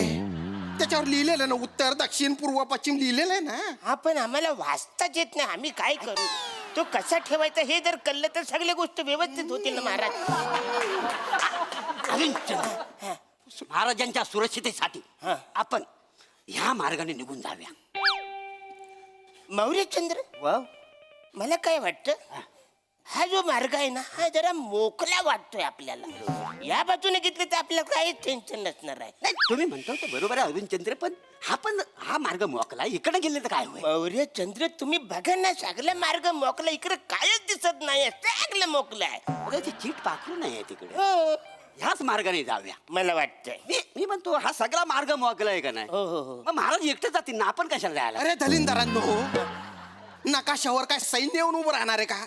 त्याच्यावर लिहिलेलं ना उत्तर दक्षिण पूर्व पश्चिम लिहिलेलं आहे ना. हा पण आम्हाला वाचताच येत नाही. आम्ही काय करू तो कसा ठेवायचा हे जर कळलं तर सगळ्या गोष्टी व्यवस्थित होतील ना महाराज. अरुणचंद्र महाराजांच्या सुरक्षितेसाठी आपण ह्या मार्गाने निघून जाऊया मौर्यचंद्र मला काय वाटतं हा जो मार्ग आहे ना हा जरा मोकळा वाटतोय आपल्याला. या बाजूने घेतलं तर आपल्याला काहीच टेन्शन नसणार आहे. नाही तुम्ही म्हणतो ते बरोबर आहे अरुण चंद्र, पण हा मार्ग मोकला इकडे गेले तर काय होईल? मौर्य चंद्र तुम्ही बघा ना, सगळा मार्ग मोकला, इकडे कायच दिसत नाही, सगळं मोकलं आहे. अरे ते चीट पाखरू नाही आहे तिकडे. हो, ह्याच मार्गाने जाऊया. मला वाटतंय. मी म्हणतो हा सगळा मार्ग मोकला आहे का नाही? हो हो हो. मग महाराज एकटे जातील ना, आपण कशाला जायला? अरे दलिंदरांनो, नकाशावर काय सैन्य येऊन उभं राहणार आहे का?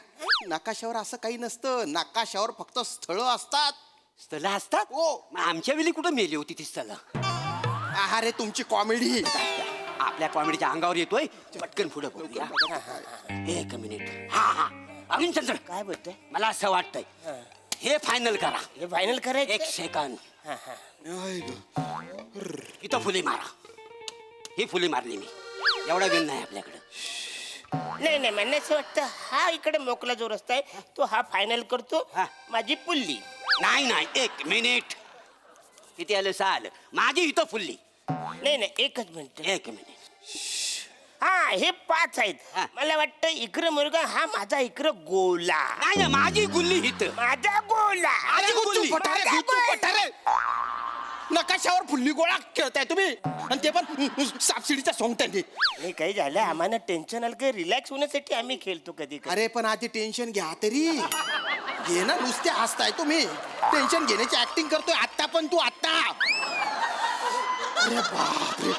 नकाशावर असं काही नसतं. नकाशावर फक्त स्थळं असतात. स्थळ असतात. हो. मग आमच्या वेळी कुठं मेली होती ती स्थळ? अरे तुमची कॉमेडी. आपल्या कॉमेडीच्या अंगावर येतोय. पटकन पुढे बघूया. एक मिनिट. हा अरुण चंद्र, काय बोलतोय? मला असं वाटतंय हे फायनल करा. हे फायनल करायचं? एक सेकंद. आई ग. इथं फुली मारा. ही फुली मारली मी. एवढा वेळ नाही आपल्याकडे. नाही नाही, मला असं वाटतं हा इकडे मोकला जो रस्ता आहे तो हा फायनल करतो. हा. माझी पुल्ली. नाही एक मिनिट. किती आलं साल? माझी इथं फुलली. नाही नाही, एकच मिनिट. एक मिनिट. हा हे 5 आहेत. हा. मला वाटतं इकडं मुलगा हा माझा इकडं गोला. नाही माझी गुल्ली इथं. माझा गोला. अरे गुल्ली. नकाशावर फुल्ली गोळा खेळताय तुम्ही, आणि ते पण सापसिडीच्या सोंगट्याने. नाही काही झालं, आम्हाला टेन्शन आलं की रिलॅक्स होण्यासाठी आम्ही खेळतो कधी कधी. अरे पण आधी टेन्शन घ्या तरी. घे ना, नुसते हसताय तुम्ही. टेन्शन घेण्याची ऍक्टिंग करतोय आता, पण तू आता. अरे बापरे.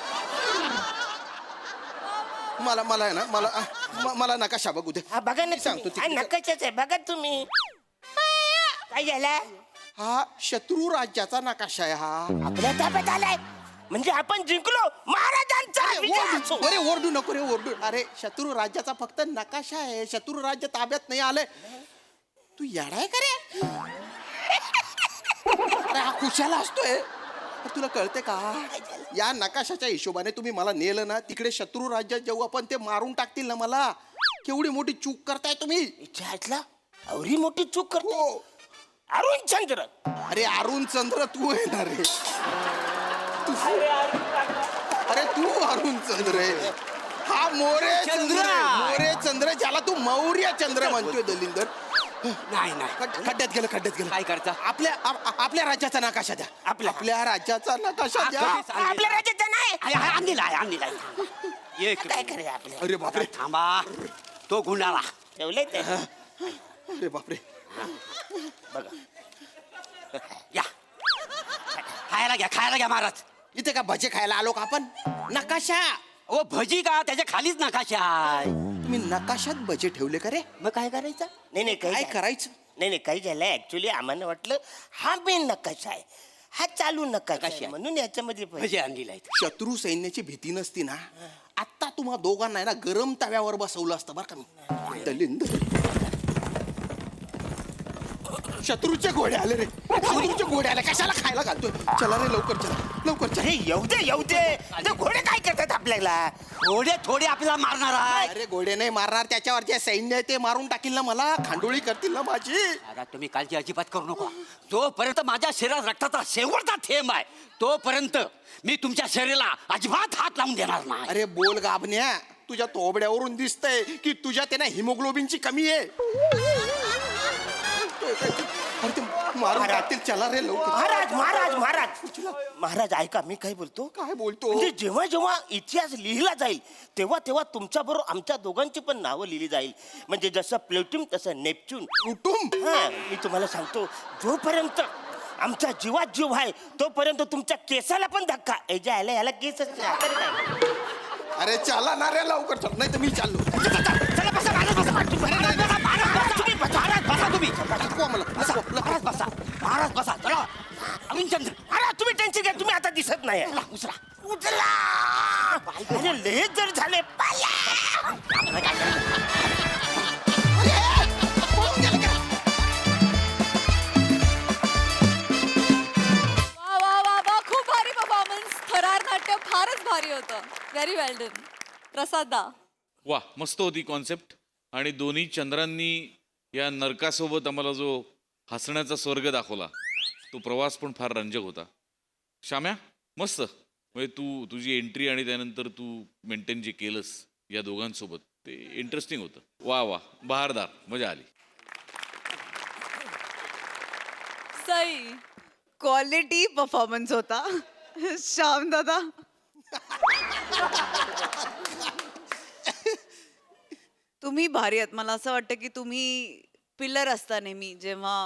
मला आहे ना, मला नकाशा बघू दे. हा बघा ना सांगतो तुम्ही. हा, नकाशाच आहे, बघा तुम्ही. काय झालं? हा शत्रू राज्याचा नकाशा आहे हा. आपल्या ताब्यात आलाय म्हणजे आपण जिंकलो. महाराजांचा विजय असो. अरे ओरडू नको रे, ओरडू. अरे शत्रू राज्याचा फक्त नकाशा आहे, शत्रू राज्य ताब्यात नाही आलंय. तू येडाय का रे? अरे हा खुशाला असतोय. तुला कळते का, या नकाशाच्या हिशोबाने तुम्ही मला नेलं ना तिकडे शत्रू राज्यात जेव्हा आपण ते मारून टाकतील ना मला, केवढी मोठी चूक करताय तुम्ही. इच्छा एवढी मोठी चूक करतो अरुण चंद्र. अरे अरुण चंद्र तू येणार रे. अरे तू अरुण चंद्र आहे. हा मोरे चंद्र आहे. मोरे चंद्र, ज्याला तू मौर्य चंद्र म्हणतोय दलिंदर. नाही खड्ड्यात गेलं. काय करता? आपल्या राज्याचा नकाशा द्या. आपल्या राज्याचा नकाशा द्या. आपल्या राज्याचा नाही. आणलेला. एक काय करे आपल्या. अरे बापरे. थांबा. तो गुंडाळा ठेवलंय ते. अरे बापरे. या खायला घ्या महाराज. इथे का भजे खायला आलो का आपण? नकाशा. ओ भजी का, त्याच्या खालीच नकाशा आहे. तुम्ही नकाशात भजे ठेवले का रे? मग काय करायचं? नाही काय करायचं? नाही काही झालंय. ऍक्च्युली आम्हाला वाटलं हा मेन नकाशा आहे, हा चालू नकाशा आहे, म्हणून याच्यामध्ये भजी आणलेला आहे. शत्रू सैन्याची भीती नसती ना, आता तुम्हा दोघांना ना गरम तव्यावर बसवलं असतं बरं का मी. दलिंदर. शत्रूचे घोडे आले रे. शत्रूचे घोडे आले. कशाला खायला घालतोय? चला रे लवकर चला. अरे येऊ दे. ते घोडे काय करतात आपल्याला? थोडे आपल्याला मारणार आहे. अरे घोडे नाही मारणार, त्याच्यावर जे सैन्य आहे ते मारून टाकील ना मला, खांडोळी करतील ना माझी. आता तुम्ही काळजी अजिबात करू नका. जोपर्यंत माझ्या शरीरात रक्ताचा शेवटचा थेंब आहे तोपर्यंत मी तुमच्या शरीराला अजिबात हात लावून देणार नाही. अरे बोल गाभण्या, तुझ्या तोबड्यावरून दिसतंय की तुझ्या त्यांना हिमोग्लोबिनची कमी आहे. अरे ते मारून टाकतील. चला रे लवकर. महाराज ऐका, मी काय बोलतो. काय बोलतो? म्हणजे जेव्हा जेव्हा इतिहास लिहिला जाईल तेव्हा तेव्हा तुमच्या बरोबर आमच्या दोघांची पण नावं लिहिली जाईल. म्हणजे जसं प्लुटून तसं नेपच्यून. कुटुंब. हा, मी तुम्हाला सांगतो, जोपर्यंत आमच्या जीवात जीव आहे तोपर्यंत तुमच्या केसाला पण धक्का. याला केसच नाही. आता काय? अरे चला ना रे लवकर चल, नाही तर मी चाललो. चला बसा महाराज बसा. चला अरुण चंद्र. अरे तुम्ही टेन्शन घ्या, तुम्ही आता दिसत नाही. उचला. अरे लय जर झाले. वा खूप भारी परफॉर्मन्स. थरार नाट्य फारच भारी होतं. व्हेरी वेल डन. प्रसाद दा. वा मस्त होती कॉन्सेप्ट. आणि दोन्ही चंद्रांनी या नरकासोबत आम्हाला जो हसण्याचा स्वर्ग दाखवला तो प्रवास पण फार रंजक होता. श्याम्या मस्त. म्हणजे तुझी एंट्री आणि त्यानंतर तू मेंटेन जे केलंस या दोघांसोबत ते इंटरेस्टिंग होतं. वा बहारदार. मजा आली. सई. क्वालिटी परफॉर्मन्स होता श्याम दादा. तुम्ही भारी आहात. मला असं वाटतं की तुम्ही पिलर असता नेहमी जेव्हा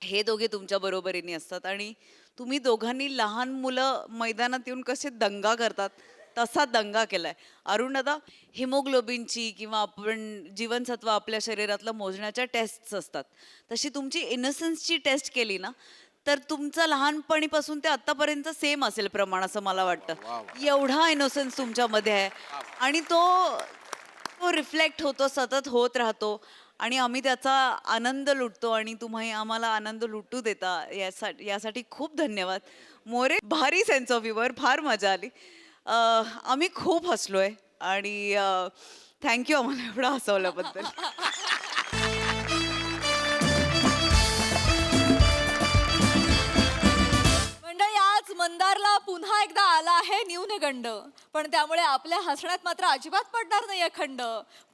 हे दोघे तुमच्या बरोबरीने असतात आणि तुम्ही दोघांनी लहान मुलं मैदानात येऊन कसे दंगा करतात तसा दंगा केलाय. अरुण दादा, हिमोग्लोबिनची किंवा आपण जीवनसत्व आपल्या शरीरातलं मोजण्याच्या टेस्ट्स असतात, तशी तुमची इनोसन्सची टेस्ट केली ना तर तुमचं लहानपणीपासून ते आतापर्यंत सेम असेल प्रमाण असं मला वाटतं. एवढा इनोसन्स तुमच्यामध्ये आहे आणि तो रिफ्लेक्ट होतो, सतत होत राहतो आणि आम्ही त्याचा आनंद लुटतो आणि तुम्ही आम्हाला आनंद लुटू देता यासाठी खूप धन्यवाद. मोरे, भारी सेन्स ऑफ ह्युमर, फार मजा आली. आम्ही खूप हसलोय आणि थँक्यू आम्हाला एवढं हसवल्याबद्दल. मंडळी, आज मंदारला पुन्हा एकदा आला आहे न्यूनगंड, पण त्यामुळे आपल्या हसण्यात मात्र अजिबात पडणार नाहीये खंड.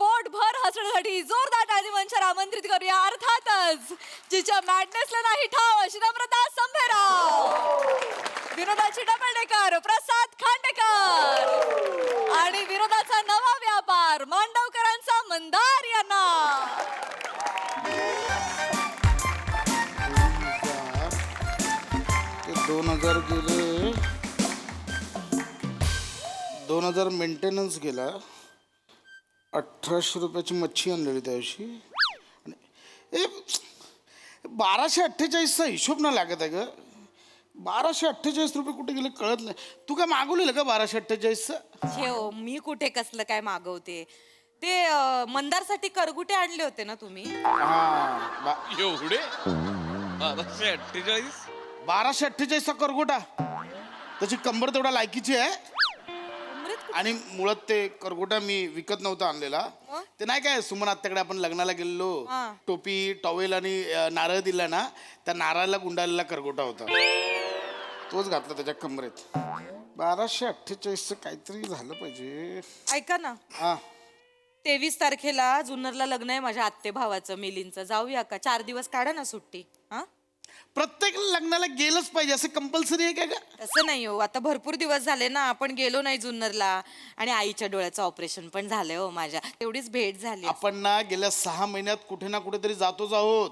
पोटभर हसण्यासाठी जोरदार टाळी मंचावर आमंत्रित करूया अर्थातच जिच्या मॅडनेसला नाही ठाव अशी नम्रता संभेराव, विनोदाची डबलडेकर प्रसाद खांडेकर आणि विनोदाचा नवा व्यापार मांडवकरांचा मंदार यांना. 2000 गेले, 2000 मेंटेनन्स गेला, 1800 रुपयाची मच्छी आणलेली त्या दिवशी. 1248चा हिशोब ना लागत आहे ग. 1248 रुपये कुठे गेले कळत नाही. तू काय मागवलेलं का 1248चं? हो, मी कुठे कसलं काय मागवते. ते मंदारसाठी करगुटे आणले होते ना तुम्ही. एवढे 1248? 1248चा करगोटा. त्याची कंबर तेवढा लायकीची आहे आणि मुळात ते करगोटा मी विकत नव्हता आणलेला. ते नाही काय सुमन आत्याकडे आपण लग्नाला गेलेलो, टोपी टॉवेल आणि नारळ दिला ना, त्या नारळाला गुंडाळलेला करगोटा होता, तोच घातला त्याच्या कमरेत. 1248चं काहीतरी झालं पाहिजे. ऐका ना, 23 तारखेला जुन्नरला लग्न आहे माझ्या आत्ते भावाचं मिलिंदचं. जाऊया का? 4 दिवस काढा ना सुट्टी. हा, प्रत्येक लग्नाला गेलंच पाहिजे असं कंपल्सरी आहे का ग? तसं नाही हो, आता भरपूर दिवस झाले ना आपण गेलो नाही जुन्नरला आणि आईच्या डोळ्याचं ऑपरेशन पण झालंय हो माझ्या. तेवढीच भेट झाली. आपण ना गेल्या 6 महिन्यात कुठे ना कुठेतरी जातोच आहोत.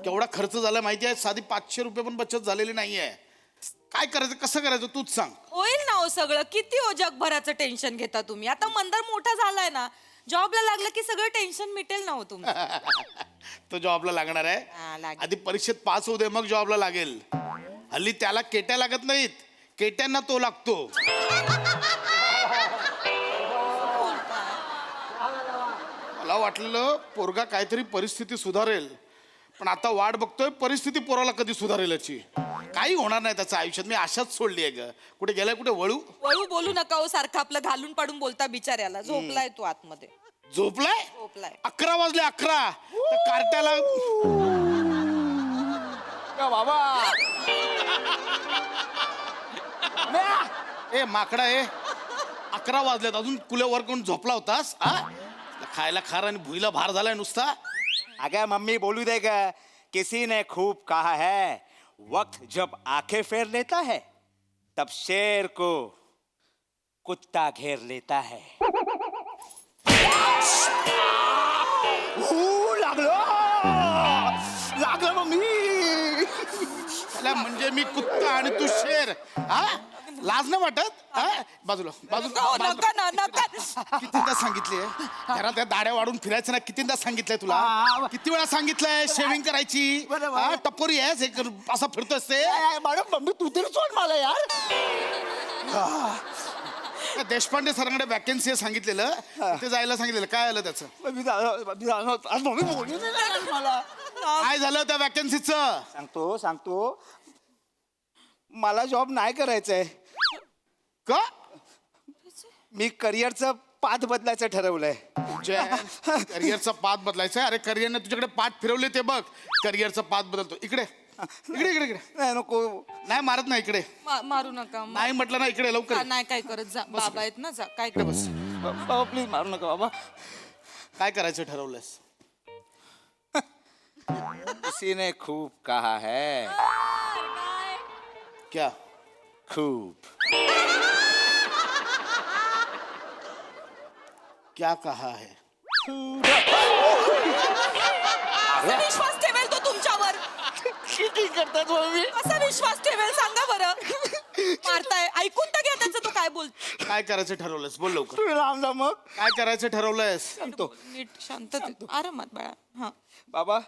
केवढा खर्च झाला माहिती आहे? साधी 500 रुपये पण बचत झालेली नाहीये. काय करायचं, कसं करायचं तूच सांग. होईल ना हो सगळं. किती हो जगभराचं टेन्शन घेता तुम्ही. आता मंदार मोठा झालाय ना, जॉबला लागलं की सगळं टेन्शन मिटेल ना हो तुमचं. तो जॉबला लागणार आहे. लागेल. आधी परीक्षेत पास होऊ दे, मग जॉबला लागेल. हल्ली त्याला केट्या लागत नाहीत, केट्यांना तो लागतो. मला वाटलेलं पोरगा काहीतरी परिस्थिती सुधारेल, पण आता वाट बघतोय परिस्थिती पोराला कधी सुधारेल याची. काही होणार नाही त्याच्या आयुष्यात. मी आशाच सोडली आहे ग. कुठे गेलाय, कुठे वळू वळू बोलू नका हो सारखं. आपलं घालून पाडून बोलता बिचाऱ्याला. झोपलाय तू आतमध्ये. झोपलाय? झोपलाय. 11 वाजले 11. तर कार्ट्याला बाबा ए माकडा, 11 वाजलेत अजून कुल्यावर कोण झोपला होतास? खायला खार आणि भुईला भार झालाय नुसता. अगर मम्मी बोलू देगा, किसी ने खूब कहा है, वक्त जब आंखें फेर लेता है तब शेर को कुत्ता घेर लेता है. लागलं मग मी. म्हणजे मी कुत्ता आणि तू शेर. लाज नाही वाटत? बाजूला कितीदा सांगितले घरात त्या दाड्या वाढून फिरायचं ना? कितीदा सांगितलंय तुला? किती वेळा सांगितलंय शेविंग करायची? टपोरी आहेस, एक असा फिरतो असते. मॅडम मम्मी तू तरी सोड मला यार. देशपांडे सरांकडे वॅकन्सी सांगितलेलं, ते जायला सांगितलेलं. काय आलं त्याचं? मम्मी बोलू दे मला. काय झालं त्या वॅकन्सीचं? सांगतो मला जॉब नाही करायचंय. का? मी करिअरचं पाथ बदलायचं ठरवलंय. करिअरचा पाथ बदलायचा? अरे करिअरने तुझ्याकडे पाठ फिरवले ते बघ. करिअरचा पाथ बदलतो. इकडे इकडे इकडे इकडे. नाही नको. नाही मारत नाही इकडे. मारू नका. नाही म्हटलं ना इकडे लवकर. नाही काय करत जा. बाबा आहेत ना, जा. काय कर. बस. बाबा प्लीज मारू नका बाबा. काय करायचं ठरवलंयस? किसी ने खूब कहा है क्या खूब क्या कहा है कसा विश्वास ठेवेल तो तुमच्यावर किती करतात मम्मी कसा विश्वास ठेवेल सांगा बरं मारताय ऐकून तर घ्या त्याचं तो काय बोल काय करायचं ठरवलंयस बोल लवकर तुम्ही लांब जा मग काय करायचं ठरवलंयस नीट शांततेत आरामात बाळा हा बाबा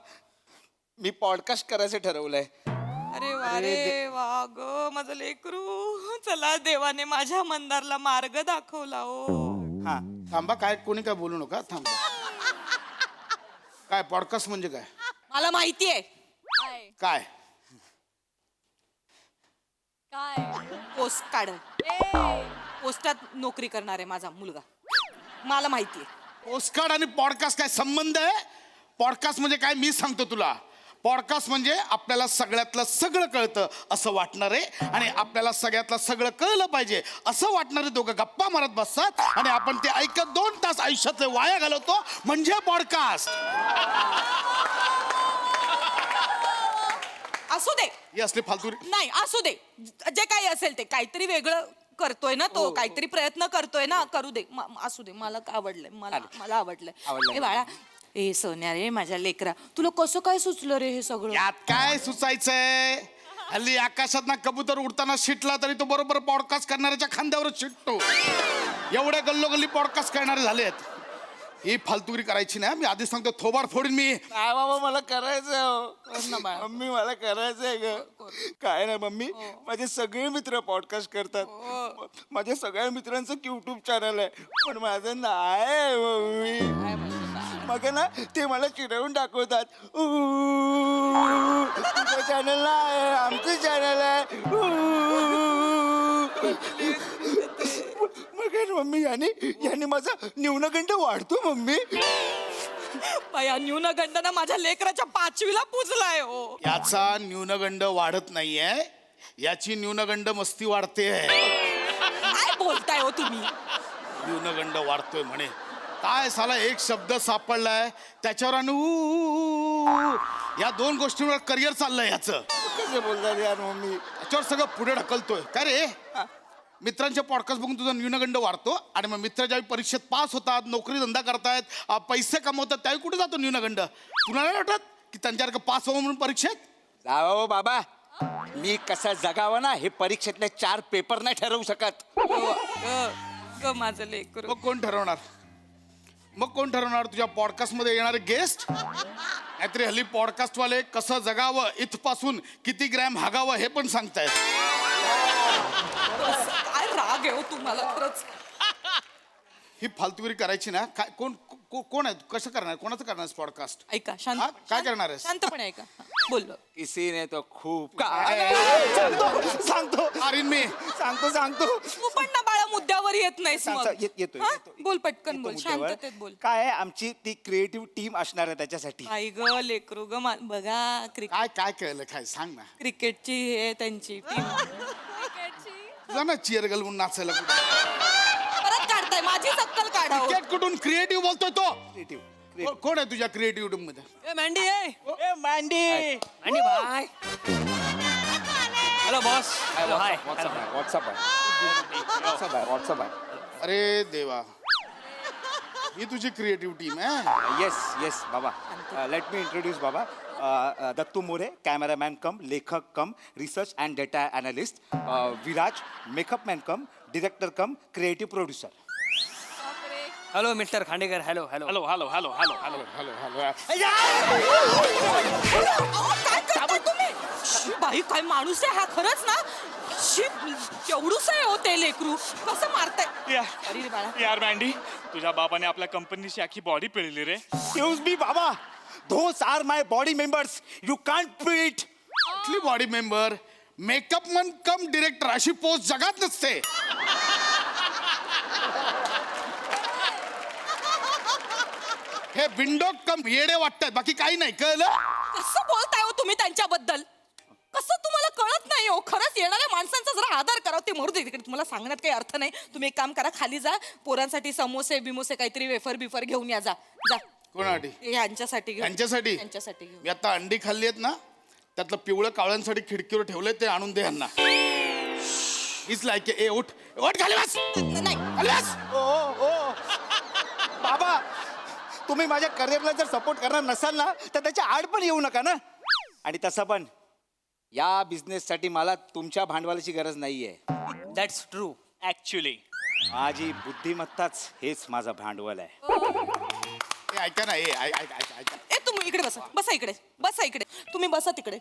मी पॉडकास्ट करायचं ठरवलंय अरे वा ग माझं लेकरू चला देवाने माझ्या मंदारला मार्ग दाखवला ओ हा थांबा काय कोणी काय बोलू नका थांबा काय पॉडकास्ट म्हणजे काय मला माहितीये काय काय पोस्ट काढ पोस्टात नोकरी करणार आहे माझा मुलगा मला माहितीये पोस्टकार्ड आणि पॉडकास्ट काय संबंध आहे पॉडकास्ट म्हणजे काय मी सांगतो तुला पॉडकास्ट म्हणजे आपल्याला सगळ्यातलं सगळं कळतं असं वाटणार आहे आणि आपल्याला सगळ्यातलं सगळं कळलं पाहिजे असं वाटणारे दोघं गप्पा मारत बसतात आणि आपण ते ऐकत 2 तास आयुष्यातले वाया घालवतो म्हणजे पॉडकास्ट असू दे ही असली फालतू नाही असू दे जे काही असेल ते काहीतरी वेगळं करतोय ना तो काहीतरी प्रयत्न करतोय ना करू दे असू दे मला आवडलंय मला आवडलंय ए बाळा ए सोन्या रे माझ्या लेकरा तुला कसं काय सुचलं रे हे सगळं यात काय सुचायचंय हल्ली आकाशात ना कबूतर उडताना शिटला तरी तो बरोबर पॉडकास्ट करणाऱ्याच्या खांद्यावरच शिटतो एवढे गल्लोगल्ली पॉडकास्ट करणारे झालेत ही फालतुगिरी करायची ना मी आधी सांगतो थोबाड फोडीन मी काय बाबा मला करायचंय मम्मी मला करायचंय ग काय नाही मम्मी माझे सगळे मित्र पॉडकास्ट करतात माझ्या सगळ्या मित्रांचं युट्यूब चॅनल आहे पण माझं नाही मम्मी मग ना ते मला चिडवून दाखवतात तुझं चॅनल नाही आमचं चॅनल आहे मग मम्मी याने माझा न्यूनगंड वाढतो मम्मी बाया न्यूनगंडानं माझ्या लेकराच्या 5वीला पुजलाय हो याचा न्यूनगंड वाढत नाहीये याची न्यूनगंड मस्ती वाढते काय बोलताय हो तुम्ही न्यूनगंड वाढतोय म्हणे काय साला एक शब्द सापडलाय त्याच्यावर आणि या 2 गोष्टींवर करिअर चाललंय याचं कसं बोलतात यार मम्मी त्याच्यावर सगळं पुढे ढकलतोय काय रे मित्रांचे पॉडकास्ट बघून तुझा न्यूनगंड वाढतो आणि मग मित्र ज्यावेळी परीक्षेत पास होतात नोकरी धंदा करतायत पैसे कमवतात त्यावेळी कुठे जातो न्यूनगंड तुला नाही वाटत की त्यांच्यासारखं पास व्हावं म्हणून परीक्षेत जावा बाबा मी कसं जगावं ना हे परीक्षेतले 4 पेपर नाही ठरवू शकत ग माझं लेकरू मग कोण ठरवणार तुझ्या पॉडकास्ट मध्ये येणारे गेस्ट नाहीतरी हल्ली पॉडकास्ट वाले कसं जगावं इथपासून किती ग्रॅम हागावं हे पण सांगतायत काय राग आहे हो तुम्हाला खरंच ही फालतुगिरी करायची ना काय कोण आहे कसं करणार कोणाचं करणार पॉडकास्ट ऐका काय करणार आहेस शांतपणे ऐका बोललो किसी ने तो खूप सांगतो अरिन मी सांगतो तू पण ना बाळा मुद्द्यावर येत नाहीस मग येतो हा? बोल पटकन बोल शांततेत बोल काय आहे, आमची ती क्रिएटिव्ह टीम असणार आहे त्याच्यासाठी आई ग लेकरू ग बघा काय कळलं काय सांग ना क्रिकेटची हे त्यांची टीम तुला ना चिअर घालून नाचायला परत काढताय माझी सक्कल काढा हो. क्रिकेट कुठून क्रिएटिव्ह बोलतोय तो क्रिएटिव्ह कोण आहे तुझ्या क्रिएटिव्ह टीम मध्ये ए मँडी ए Mandy Mandy bye hello boss hello hi what's up आहे अरे देवा ही तुझी क्रिएटिव्ह टीम आहे येस बाबा लेट मी इंट्रोड्यूस बाबा दत्तू मोरे कॅमेरामॅन कम लेखक cum research and data analyst Viraj makeup man cum director cum creative producer hello mister Khandekar hello hello hello hello hello hello hello काय करताय तुम्ही शी, बाई काय माणूस आहे हा खरंच ना केवढूस आहे हो ते लेकरू कसं मारताय अरे रे बाळा यार मँडी तुझ्या बाबाने आपल्या कंपनीची आखी बॉडी पिळली रे एक्सक्यूज मी बाबा those are my body members you can't beat कुठली बॉडी मेंबर मेकअप मन कम डिरेक्टर अशी पोस्ट जगात नसते हे विंडो कम येडे वाटतात बाकी काही नाही कळलं कसं बोलताय हो तुम्ही त्यांच्याबद्दल कसं तुम्हाला कळत नाही हो खरंच येणाऱ्या माणसांचा जरा आदर करा ते मरू दे तिकडे तुम्हाला सांगण्यात काही अर्थ नाही तुम्ही एक काम करा खाली जा पोरांसाठी समोसे बिमोसे काहीतरी वेफर बिफर घेऊन या जा कोणासाठी? यांच्यासाठी घेऊ. यांच्यासाठी? यांच्यासाठी घेऊ. मी आता अंडी खाल्ली आहेत ना, त्यातलं पिवळं कावळ्यांसाठी खिडकीवर ठेवलंय, ते आणून दे यांना. हीच लायकी. ए उठ उठ, खाली बस. खाली बस. ओ बाबा, तुम्ही माझ्या करिअरला जर सपोर्ट करणार नसाल ना, तर त्याच्या आड पण येऊ नका ना. आणि तसं पण या बिझनेससाठी मला तुमच्या भांडवलाची गरज नाहीये. That's true. ऍक्च्युली माझी बुद्धिमत्ताच हेच माझं भांडवल आहे. ए, ऐका ना. ऐका. ए तुम्ही इकडे बसा. बसा इकडे. तुम्ही बसा तिकडे.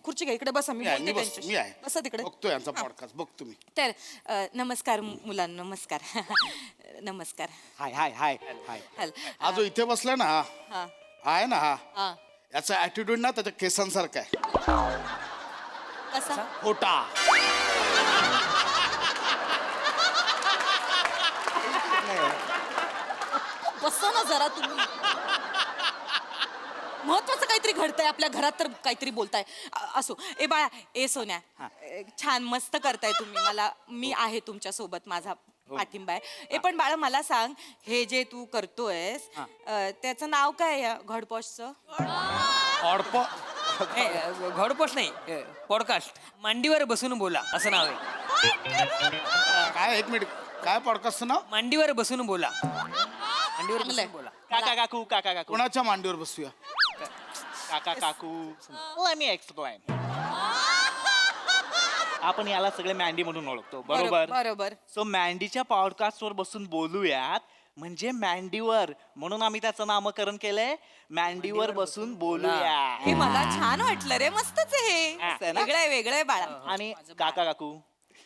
खुर्ची घ्या, इकडे बसा. मी मी बोलते बस त्यांच्याशी. मी आहे. बसा तिकडे. बघतो यांचा पॉडकास्ट, बघतो मी. तर नमस्कार मुलांना. नमस्कार. नमस्कार. हाय हाय हाय हाय. हल. हा जो इथे बसला ना, हा. हा आहे ना, हा हा. याचा ऍटिट्यूड ना त्याच्या केसांसारखा आहे. कसा? खोटा. बसा ना जरा तुम्ही. महत्वाचं काहीतरी घडतंय आपल्या घरात, तर काहीतरी बोलताय. असो. ए बाळा, ए सोन्या, छान मस्त करताय तुम्ही. मी आहे तुमच्या सोबत, माझा पाठिंबा आहे. ए पण बाळा मला सांग, हे जे तू करतोयस त्याचं नाव काय आहे या घडपॉशचं? घडपोच नाही, पॉडकास्ट. मांडीवर बसून बोला असं नाव आहे. काय? एक मिनिट. काय पॉडकास्टचं नाव? मांडीवर बसून बोला. मांडीवर बसून बोला. काका काकू कोणाच्या मांडीवर बसूया? काकू लेट मी एक्सप्लेन. आपण याला सगळे मँडी म्हणून ओळखतो, बरोबर? बरोबर. सो मँडीच्या पॉडकास्टवर बसून बोलूयात, म्हणजे मँडीवर, म्हणून आम्ही त्याचं नामकरण केलंय मँडीवर बसून बोलूया. हे मला छान वाटलं रे. मस्तच आहे हा. हे. वेगळं आहे बाळा. आणि काकू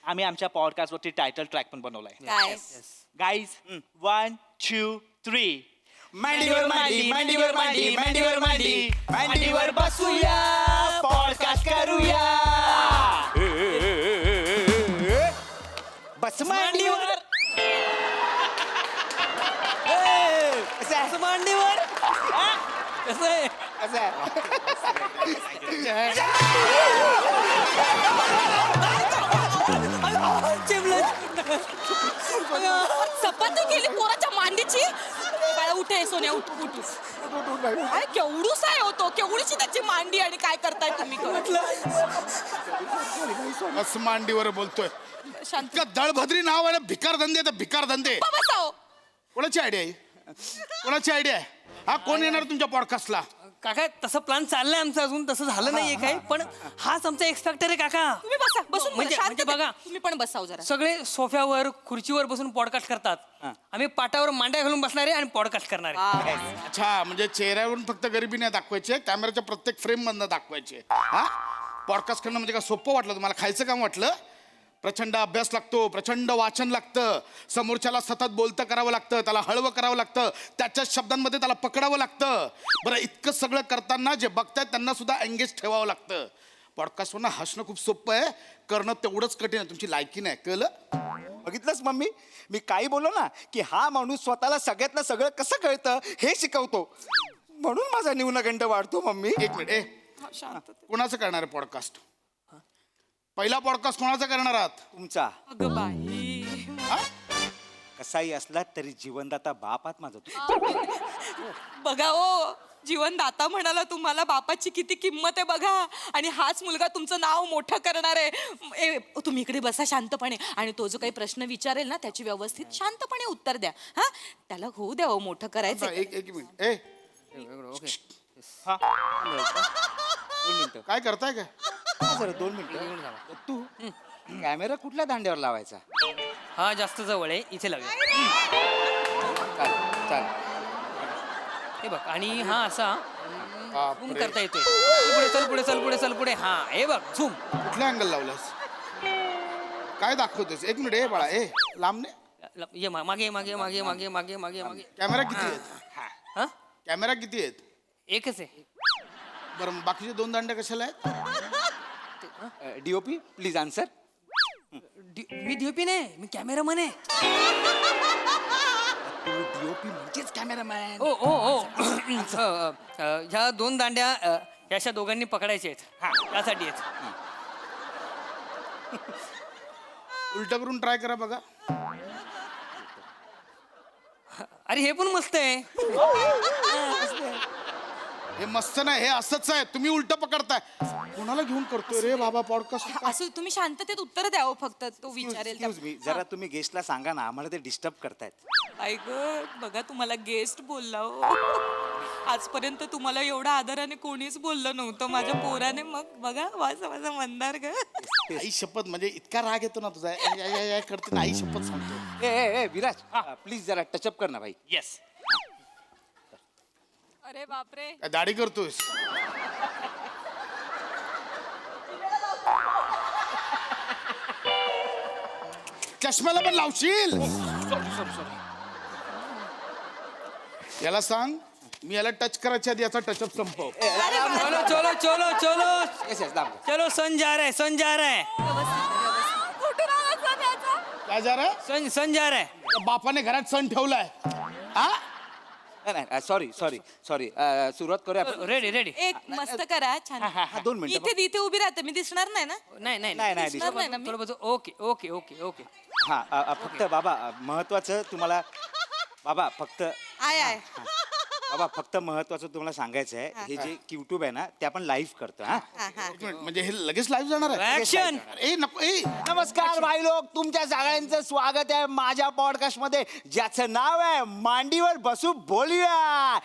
आम्ही आमच्या पॉडकास्टवरती टायटल ट्रॅक पण बनवलाय. काय? गाईज 1 2 3 मांडीवर मांडी, मांडीवर मांडी, मांडीवर मांडी, मांडीवर बसूया, पॉडकास्ट करूया. बस मांडीवर. कसं आहे? मांडीवर कसं आहे? कसं आहे? चपाती केली पोराच्या मांडीची. बाळा उठे सोन्या, उठ. काय केवढूस आहे होतो, केवढीची त्याची मांडी, आणि काय करताय तुम्ही? बस मांडीवर बोलतोय. शांत इतकं दळभद्री नाव आहे ना, भिकार धंदे. तर भिकार धंदे बसाओ. कोणाची आयडिया आहे? कोणाची आयडिया आहे? हा कोण येणार तुमच्या पॉडकास्टला? काका तसं प्लॅन चाललंय आमचं, अजून तसं झालं नाहीये काही, पण हाच आमचा एक्सपेक्टर आहे काका. तुम्ही बसा. बसून म्हणजे- शांत म्हणजे बघा. तुम्ही पण बसाव जरा. सगळे सोफ्यावर खुर्चीवर बसून पॉडकास्ट करतात. आम्ही पाटावर मांड्या घालून बसणारे आणि पॉडकास्ट करणारे. अच्छा, म्हणजे चेहऱ्यावरून फक्त गरिबी नाही दाखवायची, कॅमेऱ्याच्या प्रत्येक फ्रेम मधनं दाखवायचे. हा, पॉडकास्ट करणं म्हणजे काय सोपं वाटलं तुम्हाला? खायचं काम वाटलं? प्रचंड अभ्यास लागतो, प्रचंड वाचन लागतं, समोरच्याला सतत बोलतं करावं लागतं, त्याला हळवं करावं लागतं, त्याच्याच शब्दांमध्ये त्याला पकडावं लागतं. बरं, इतकं सगळं करताना जे बघतायत त्यांना सुद्धा एंगेज ठेवावं लागतं. पॉडकास्टवरनं हसणं खूप सोपं आहे, करणं तेवढंच कठीण आहे. तुमची लायकी नाही, कळलं? बघितलंस मम्मी, मी काही बोललो ना की हा माणूस स्वतःला सगळ्यातलं सगळं कसं कळतं हे शिकवतो, म्हणून माझा न्यूनगंड वाढतो. मम्मी एक मिनिट. कोणाचं करणार आहे पॉडकास्ट? पहिला पॉडकास्ट कोणाचा करणार आहात? तुमचा. अगं बाई. कसाही असला तरी जीवनदाता बाप आहात माझा. बघा ओ, जीवनदाता म्हणाला तुम्हाला, बापाची किती किंमत आहे बघा. आणि हाच मुलगा तुमचं नाव मोठं करणार आहे. तुम्ही इकडे बसा शांतपणे, आणि तो जो काही प्रश्न विचारेल ना त्याची व्यवस्थित शांतपणे उत्तर द्या. हा, त्याला होऊ द्या, मोठं करायचं. एक मिनिट. ए, काय करताय काय? जरा 2 मिनिटं. तू कॅमेरा कुठल्या दांड्यावर लावायचा? हा जास्त जवळ आहे, इथे लावूया. चाल. हे बघ, आणि हा असा झूम करता येतोय. चल पुढे. हा हे बघ, झूम. कुठल्या अँगल लावलास? काय दाखवतोस? एक मिनिट. ए बाळा, ए लांबने. ये मागे. कॅमेरा किती आहेत? हा कॅमेरा किती आहेत? एकच आहे. बरं, मग बाकीचे 2 दांडे कशाला आहेत? DOP please answer. Me DOP नाही, मी कॅमेरामन आहे. डीओपी म्हणजेच कॅमेरामॅन. ओ ह्या 2 दांड्या ह्या अशा दोघांनी पकडायच्या आहेत. हा, त्यासाठी आहेत. उलट करून ट्राय करा बघा. अरे हे पण मस्त आहे. हे मस्त नाही, हे असंच आहे. तुम्ही उलट पकडताय. कोणाला घेऊन करतोय रे बाबा पॉडकास्ट? असं तुम्ही शांततेत उत्तर द्यावं फक्त, तो विचारेल त्या- Excuse me, जरा तुम्ही गेस्टला सांगा ना, आम्हाला ते डिस्टर्ब करतायत. ऐक बघा, तुम्हाला गेस्ट बोलला हो. आजपर्यंत तुम्हाला एवढा आदराने कोणीच बोललं नव्हतं माझ्या पोराने. मग बघा माझा माझा मंदार ग. आई शपथ, म्हणजे इतका राग येतो ना तुझा, या करते ना, आई शपथ सांगतो. ए विराज प्लीज जरा टचअप कर ना भाई. येस. अरे बापरे. काय दाढी करतोयस? चष्म्याला पण लावशील? याला सांग, मी याला टच करायच्या आधी याचा टचअप संपव. चलो चलो चलो चलो येस येस दाब. चलो सन जा रहा है, सन जा रहा है, कुठून आला सण याचा? काय जा रे? सन सन जा रहा है. त्या बापाने घरात सण ठेवलाय हा? नाही सॉरी सुरुवात करूया आपण. Ready ready. एक मस्त करा, छान. हा, 2 मिनिटं. इथे उभी राहते मी, दिसणार नाही ना? नाही नाही नाही, दिसणार नाही ना मी? थोडं बघू. Okay okay okay okay. हा फक्त बाबा महत्वाचं तुम्हाला बाबा फक्त आय बाबा फक्त महत्वाचं तुम्हाला सांगायचं आहे, हे जे युट्यूब आहे ना ते आपण लाईव्ह करतो. हा एक मिनिट, म्हणजे हे लगेच लाईव्ह जाणार आहे? ऍक्शन. ए नको, ए नमस्कार भाई लोक, तुमच्या सगळ्यांचं स्वागत आहे माझ्या पॉडकास्ट मध्ये, ज्याचं नाव आहे मांडीवर बसू बोलूया.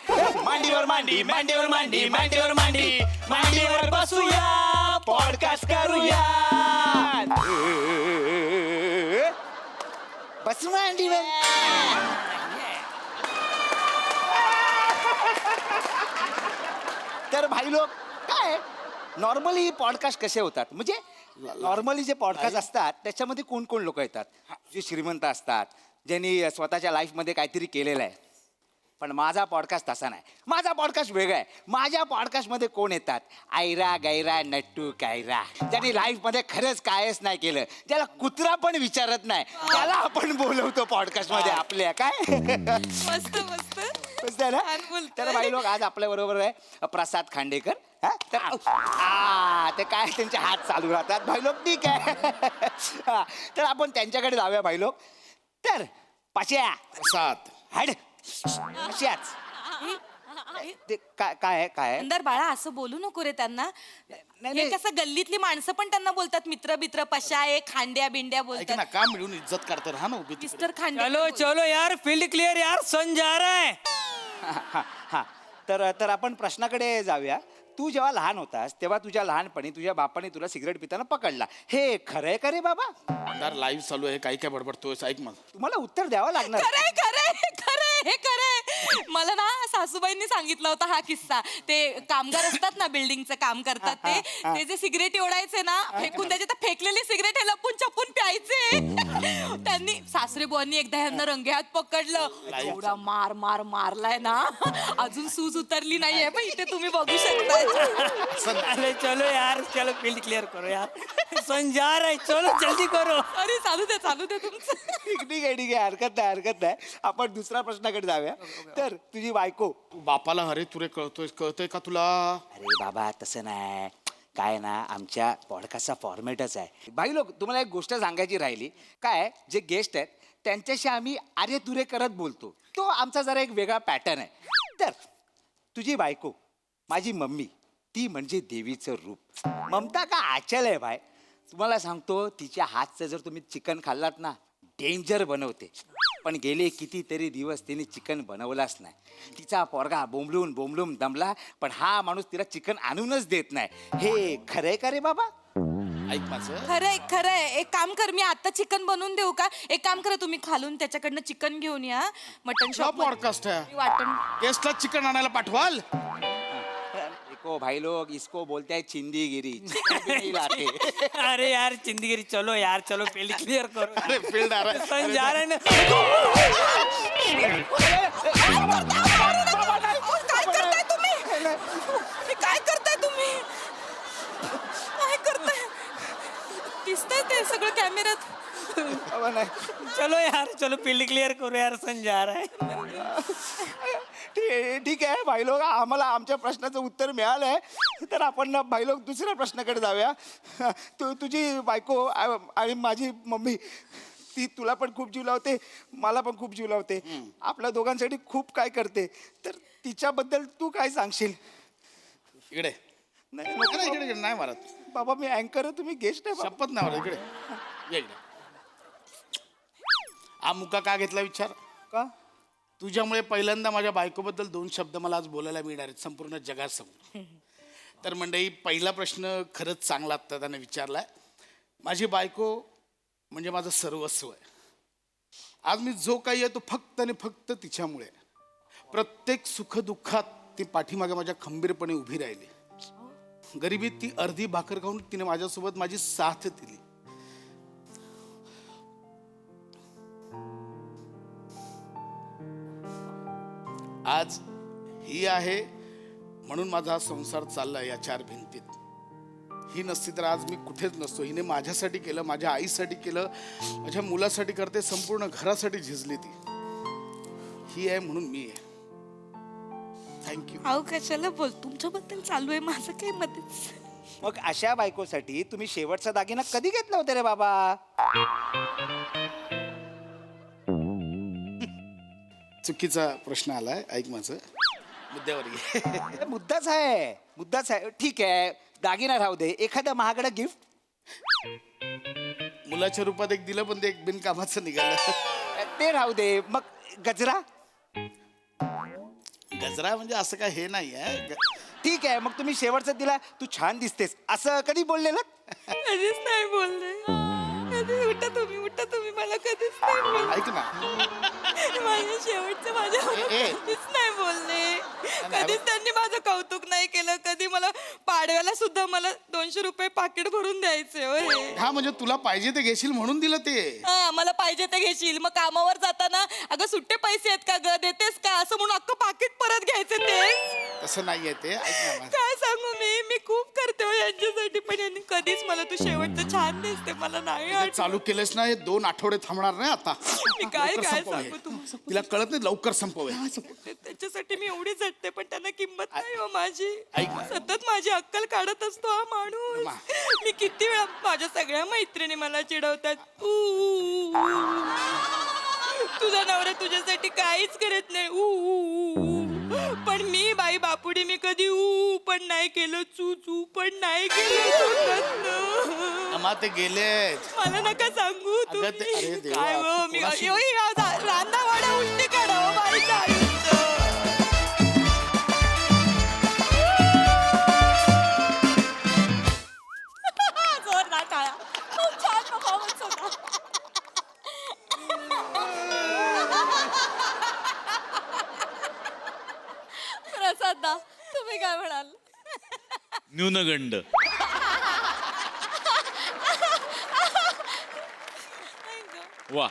मांडीवर मांडी, मांडीवर मांडी, मांडीवर मांडी, मांडीवर बसूया, पॉडकास्ट करूया. बस मांडीवर. तर भाई लोक काय नॉर्मली पॉडकास्ट कसे होतात, म्हणजे नॉर्मली जे पॉडकास्ट असतात त्याच्यामध्ये कोण कोण लोक येतात, जे श्रीमंत असतात, ज्यांनी स्वतःच्या लाईफमध्ये काहीतरी केलेलं आहे. पण माझा पॉडकास्ट तसा नाही, माझा पॉडकास्ट वेगळा आहे. माझ्या पॉडकास्टमध्ये कोण येतात, आयरा गैरा नट्टू कायरा, ज्यांनी लाईफमध्ये खरंच कायच नाही केलं, ज्याला कुत्रा पण विचारत नाही, त्याला आपण बोलवतो पॉडकास्टमध्ये आपल्या. काय मस्त मस्त. मस्त आहे ना? छान बोलतोय. तर भाई लोक आज आपल्या बरोबर आहे प्रसाद खांडेकर. हा? तर ते काय त्यांचे हात चालू राहतात भाई लोक, ठीक आहे. हा, तर आपण त्यांच्याकडे जाऊया भाई लोक. तर पाश्या सात हॅड अशाच ते काय आहे अंदर बाळा, असं बोलू नको रे त्यांना. नाही. हे कसं गल्लीतली माणसं पण त्यांना बोलतात, मित्र बित्र पशा आहे, खांड्या बिंड्या ऐक बोलतात. ना, काम मिळून इज्जत करतो हा ना उभी तिकडे. मिस्टर खांड्या चलो चलो यार, फील्ड क्लियर यार, सन जा रहा है. हा तर आपण प्रश्नाकडे जाऊया. तू जेव्हा लहान होतास तेव्हा तुझ्या लहानपणी तुझ्या बापाने तुला सिगरेट पिताना पकडला, हे खरंय का रे बाबा? अंधार लाईव्ह चालू आहे, काय काय बडबडतोयस? ऐक मग. तुम्हाला उत्तर द्यावं लागणार. खरंय खरंय खरंय हे खरंय. मला ना सासूबाईंनी सांगितलं होता हा किस्सा. ते कामगार असतात ना, बिल्डिंगचं काम करतात, ते जे सिगरेट ओढायचे ना, फेकून द्यायचे, तर फेकलेली सिगरेट हे लपून छपून प्यायचे. त्यांनी सासरे बुवांनी एकदा ह्यांना रंगेहात पकडलं, एवढा मारलाय ना, अजून सूज उतरली नाहीये. पण इथे तुम्ही बघू शकता. अरे चलो यार, चलो फील्ड क्लियर करो यार, सन जा रहा है, चलो जल्दी करो. अरे चालू दे तुमचं. ठीक आहे हरकत नाही. आपण दुसऱ्या प्रश्नाकडे जाऊया. तर तुझी बायको. तू बापाला अरे तुरे कळतंय का तुला? अरे बाबा तसं नाही, काय ना आमच्या पॉडकास्टचा फॉर्मॅटच आहे. भाई लोक, तुम्हाला एक गोष्ट सांगायची राहिली. काय जे गेस्ट आहेत त्यांच्याशी आम्ही अरे तुरे करत बोलतो, तो आमचा जरा एक वेगळा पॅटर्न आहे. तर तुझी बायको माझी मम्मी, ती म्हणजे देवीचं रूप. ममता का आचल आहे भाई. तुम्हाला सांगतो, तिच्या हातचं जर तुम्ही चिकन खाल्लात ना, डेंजर बनवते. पण गेले कितीतरी दिवस तिने चिकन बनवलाच नाही. तिचा पोरगा बोंबलून दमला, पण हा माणूस तिला चिकन आणूनच देत नाही. हे खरंय का रे बाबा? ऐक माझं, खरंय. एक काम कर, मी आता चिकन बनवून देऊ का? एक काम करा, तुम्ही खालून त्याच्याकडनं चिकन घेऊन या. मटन शॉप पॉडकास्ट आहे, वाटण. गेस्टला चिकन आणायला पाठवाल? देखो भाई लोग, इसको बोलते हैं चिंदीगिरी. चिकन भी नहीं लाते. अरे यार चिंदगिरी, चलो यार, चलो फील्ड क्लियर करो. अरे फील्ड आ रहा है. सन जा रहा है ना. काय करताय तुम्ही? दिसतंय ते सगळं कॅमेऱ्यात. चलो यार, चलो फील्ड क्लियर करो यार, सन जा रहा है. ठीक आहे भाई लोक, आम्हाला आमच्या प्रश्नाचं उत्तर मिळालंय. तर आपण ना भाई लोक दुसऱ्या प्रश्नाकडे जाऊया. तुझी बायको आणि माझी मम्मी, ती तुला पण खूप जीव लावते, मला पण खूप जीव लावते, आपल्या दोघांसाठी खूप काय करते. तर तिच्याबद्दल तू काय सांगशील? इकडे नाही इकडे इकडे इकडे. नाही मारत. बाबा मी अँकर आहे, तुम्ही गेस्ट आहे बाबा. शपथ नाही मारत. इकडे ये इकडे. हा मुका का घेतला विचार का तुझ्यामुळे पहिल्यांदा माझ्या बायकोबद्दल 2 शब्द मला आज बोलायला मिळणार आहेत संपूर्ण जगासमोर. तर मंडळी, पहिला प्रश्न खरंच चांगला आत्ता त्याने विचारलाय. माझी बायको म्हणजे माझं सर्वस्व आहे. आज मी जो काही आहे तो फक्त आणि फक्त तिच्यामुळे आहे. प्रत्येक सुखदुःखात ती पाठीमागे माझ्या खंबीरपणे उभी राहिली. गरिबीत ती अर्धी भाकर खाऊन तिने माझ्यासोबत माझी साथ दिली. आज ही आहे म्हणून माझा हा संसार चाललाय या 4 भिंतीत. ही नसती तर आज मी कुठेच नसतो. हिने माझ्यासाठी केलं, माझ्या आईसाठी केलं, माझ्या मुलासाठी करते, संपूर्ण घरासाठी झिजली ती. ही आहे म्हणून मी आहे. थँक्यू. अहो कशाला बोल, तुमच्याबद्दल चालू आहे माझं काही मध्येच. मग अशा बायकोसाठी तुम्ही शेवटचा दागिना कधी घेतला होता रे बाबा? चुकीचा प्रश्न आलाय. ऐक माझं, मुद्द्यावर ये. मुद्दाच आहे. ठीक आहे, दागिना राहू दे, एखादं महागडं गिफ्ट. मुलाच्या रूपात एक दिलं पण ते एक बिनकामाचं निघालं. ते राहू दे. मग गजरा? गजरा म्हणजे असं काय हे नाही आहे. ठीक आहे, मग तुम्ही शेवटचा दिला, तू छान दिसतेस, असं कधी बोललेलं? कधीच नाही बोलले. कधी उठा तुम्ही मला कधीच नाही बोलले. ऐक ना, माझ्या शेवटचं माझ्या कधीच नाही बोलले. कधीच त्यांनी माझं कौतुक नाही केलं. कधी मला पाडव्याला सुद्धा मला 200 रुपये पाकिट भरून द्यायचे. होय. हा म्हणजे तुला पाहिजे ते घेशील म्हणून दिलं ते. हा, मला पाहिजे ते घेशील. मग कामावर जाताना अगं सुट्टे पैसे आहेत का ग, देतेस का, असं म्हणून अख्खं पाकिट परत घ्यायचे ते. तसं नाहीये ते. ऐक ना माझं. काय सांगू मी खूप करते हो यांच्यासाठी, पण यांनी कधीच मला तू शेवटचं छान दिसते मला नाही ते चालू केलंस ना, हे 2 आठवडे थांबणार नाही आता. मी काय लवकर काय संपव हे. सांगू तुम्हाला. तिला कळत नाही, लवकर संपव हे. त्याच्यासाठी मी एवढी झटते, पण त्यांना किंमत नाही हो माझी. ऐक ना. सतत माझी अक्कल काढत असतो हा माणूस. मी किती वेळा, माझ्या सगळ्या मैत्रिणी मला चिडवतात, तुझा नवरा तुझ्यासाठी काहीच करत नाही, पण मी बाई बापुडी, मी कधी पण नाही केलं, चू पण नाही केलं. अम्मा, ते गेलेत. मला नका सांगू अगं ते- अरे तुम्ही. देवा, काय हो, तू मी कोणाशी- रांदावाड्या उलटी काढावं बाईचं आयुष्य. जोरदार टाळ्या. खूप छान परफॉर्मन्स होता. प्रसाद दा, तुम्ही काय म्हणाल? न्यूनगंड. वा,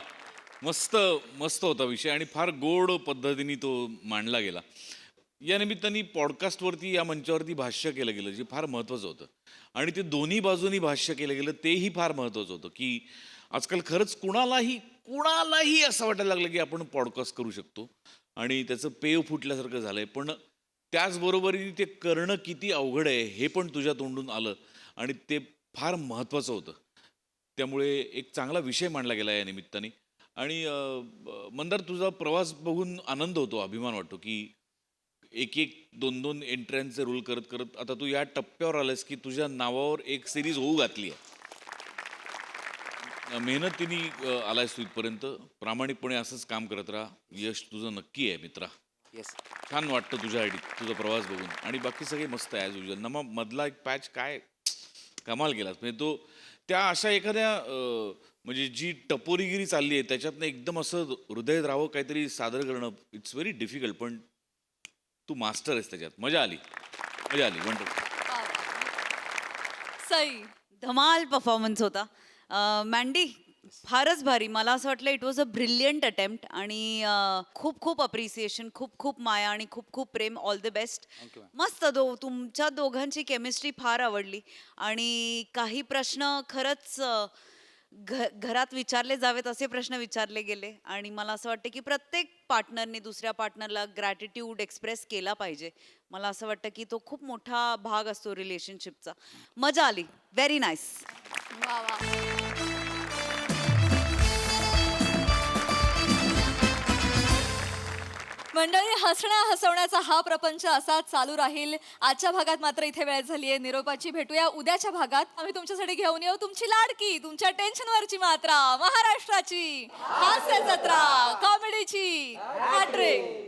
मस्त मस्त होता विषय आणि फार गोड पद्धतीने तो मांडला गेला. या निमित्ताने पॉडकास्टवरती, या मंचावरती भाष्य केलं गेलं, जे फार महत्त्वाचं होतं. आणि ते दोन्ही बाजूनी भाष्य केलं गेलं, तेही फार महत्त्वाचं होतं. की आजकाल खरंच कुणालाही असं वाटायला लागलं की आपण पॉडकास्ट करू शकतो आणि त्याचं पेव फुटल्यासारखं झालंय. पण त्याचबरोबरीने ते करणं किती अवघड आहे हे पण तुझ्या तोंडून आलं आणि ते फार महत्त्वाचं होतं. त्यामुळे एक चांगला विषय मांडला गेला या निमित्ताने. आणि मंदार, तुझा प्रवास बघून आनंद होतो, अभिमान वाटतो की 1-2 एंट्र्यांचे रोल करत करत आता तू या टप्प्यावर आलास की तुझ्या नावावर एक सिरीज होऊ घातली आहे. मेहनतीने आलायस तू इथपर्यंत. प्रामाणिकपणे असंच काम करत राहा. यश तुझं नक्की आहे मित्रा. येस. छान वाटतं तुझ्या तुझा प्रवास बघून. आणि बाकी सगळे मस्त आहे ॲज युजल. मधला एक पॅच काय कमाल केलास. म्हणजे तो त्या अशा एखाद्या म्हणजे जी टपोरीगिरी चालली आहे त्याच्यातनं एकदम असं हृदय राहावं काहीतरी सादर करणं, इट्स व्हेरी डिफिकल्ट. पण तू मास्टर आहेस त्याच्यात. मजा आली. वंडरफुल. सई, धमाल परफॉर्मन्स होता. मँडी, फारच भारी. मला असं वाटलं it was a brilliant attempt. आणि खूप खूप अप्रिसिएशन, खूप खूप माया आणि खूप खूप प्रेम. All the best. मस्त. तुमच्या दोघांची केमिस्ट्री फार आवडली. आणि काही प्रश्न खरंच घरात विचारले जावेत असे प्रश्न विचारले गेले. आणि मला असं वाटतं की प्रत्येक पार्टनरने दुसऱ्या पार्टनरला ग्रॅटिट्यूड एक्सप्रेस केला पाहिजे. मला असं वाटतं की तो खूप मोठा भाग असतो रिलेशनशिपचा. मजा आली. Very nice. वा वा. मंडळी, हसण्या हसवण्याचा हा प्रपंच असा चालू राहील. आजच्या भागात मात्र इथे वेळ झाली आहे निरोपाची. भेटूया उद्याच्या भागात. आम्ही तुमच्यासाठी घेऊन येऊ तुमची लाडकी, तुमच्या टेन्शनवरची मात्रा, महाराष्ट्राची हास्य जत्रा, कॉमेडीची हॅट्रिक.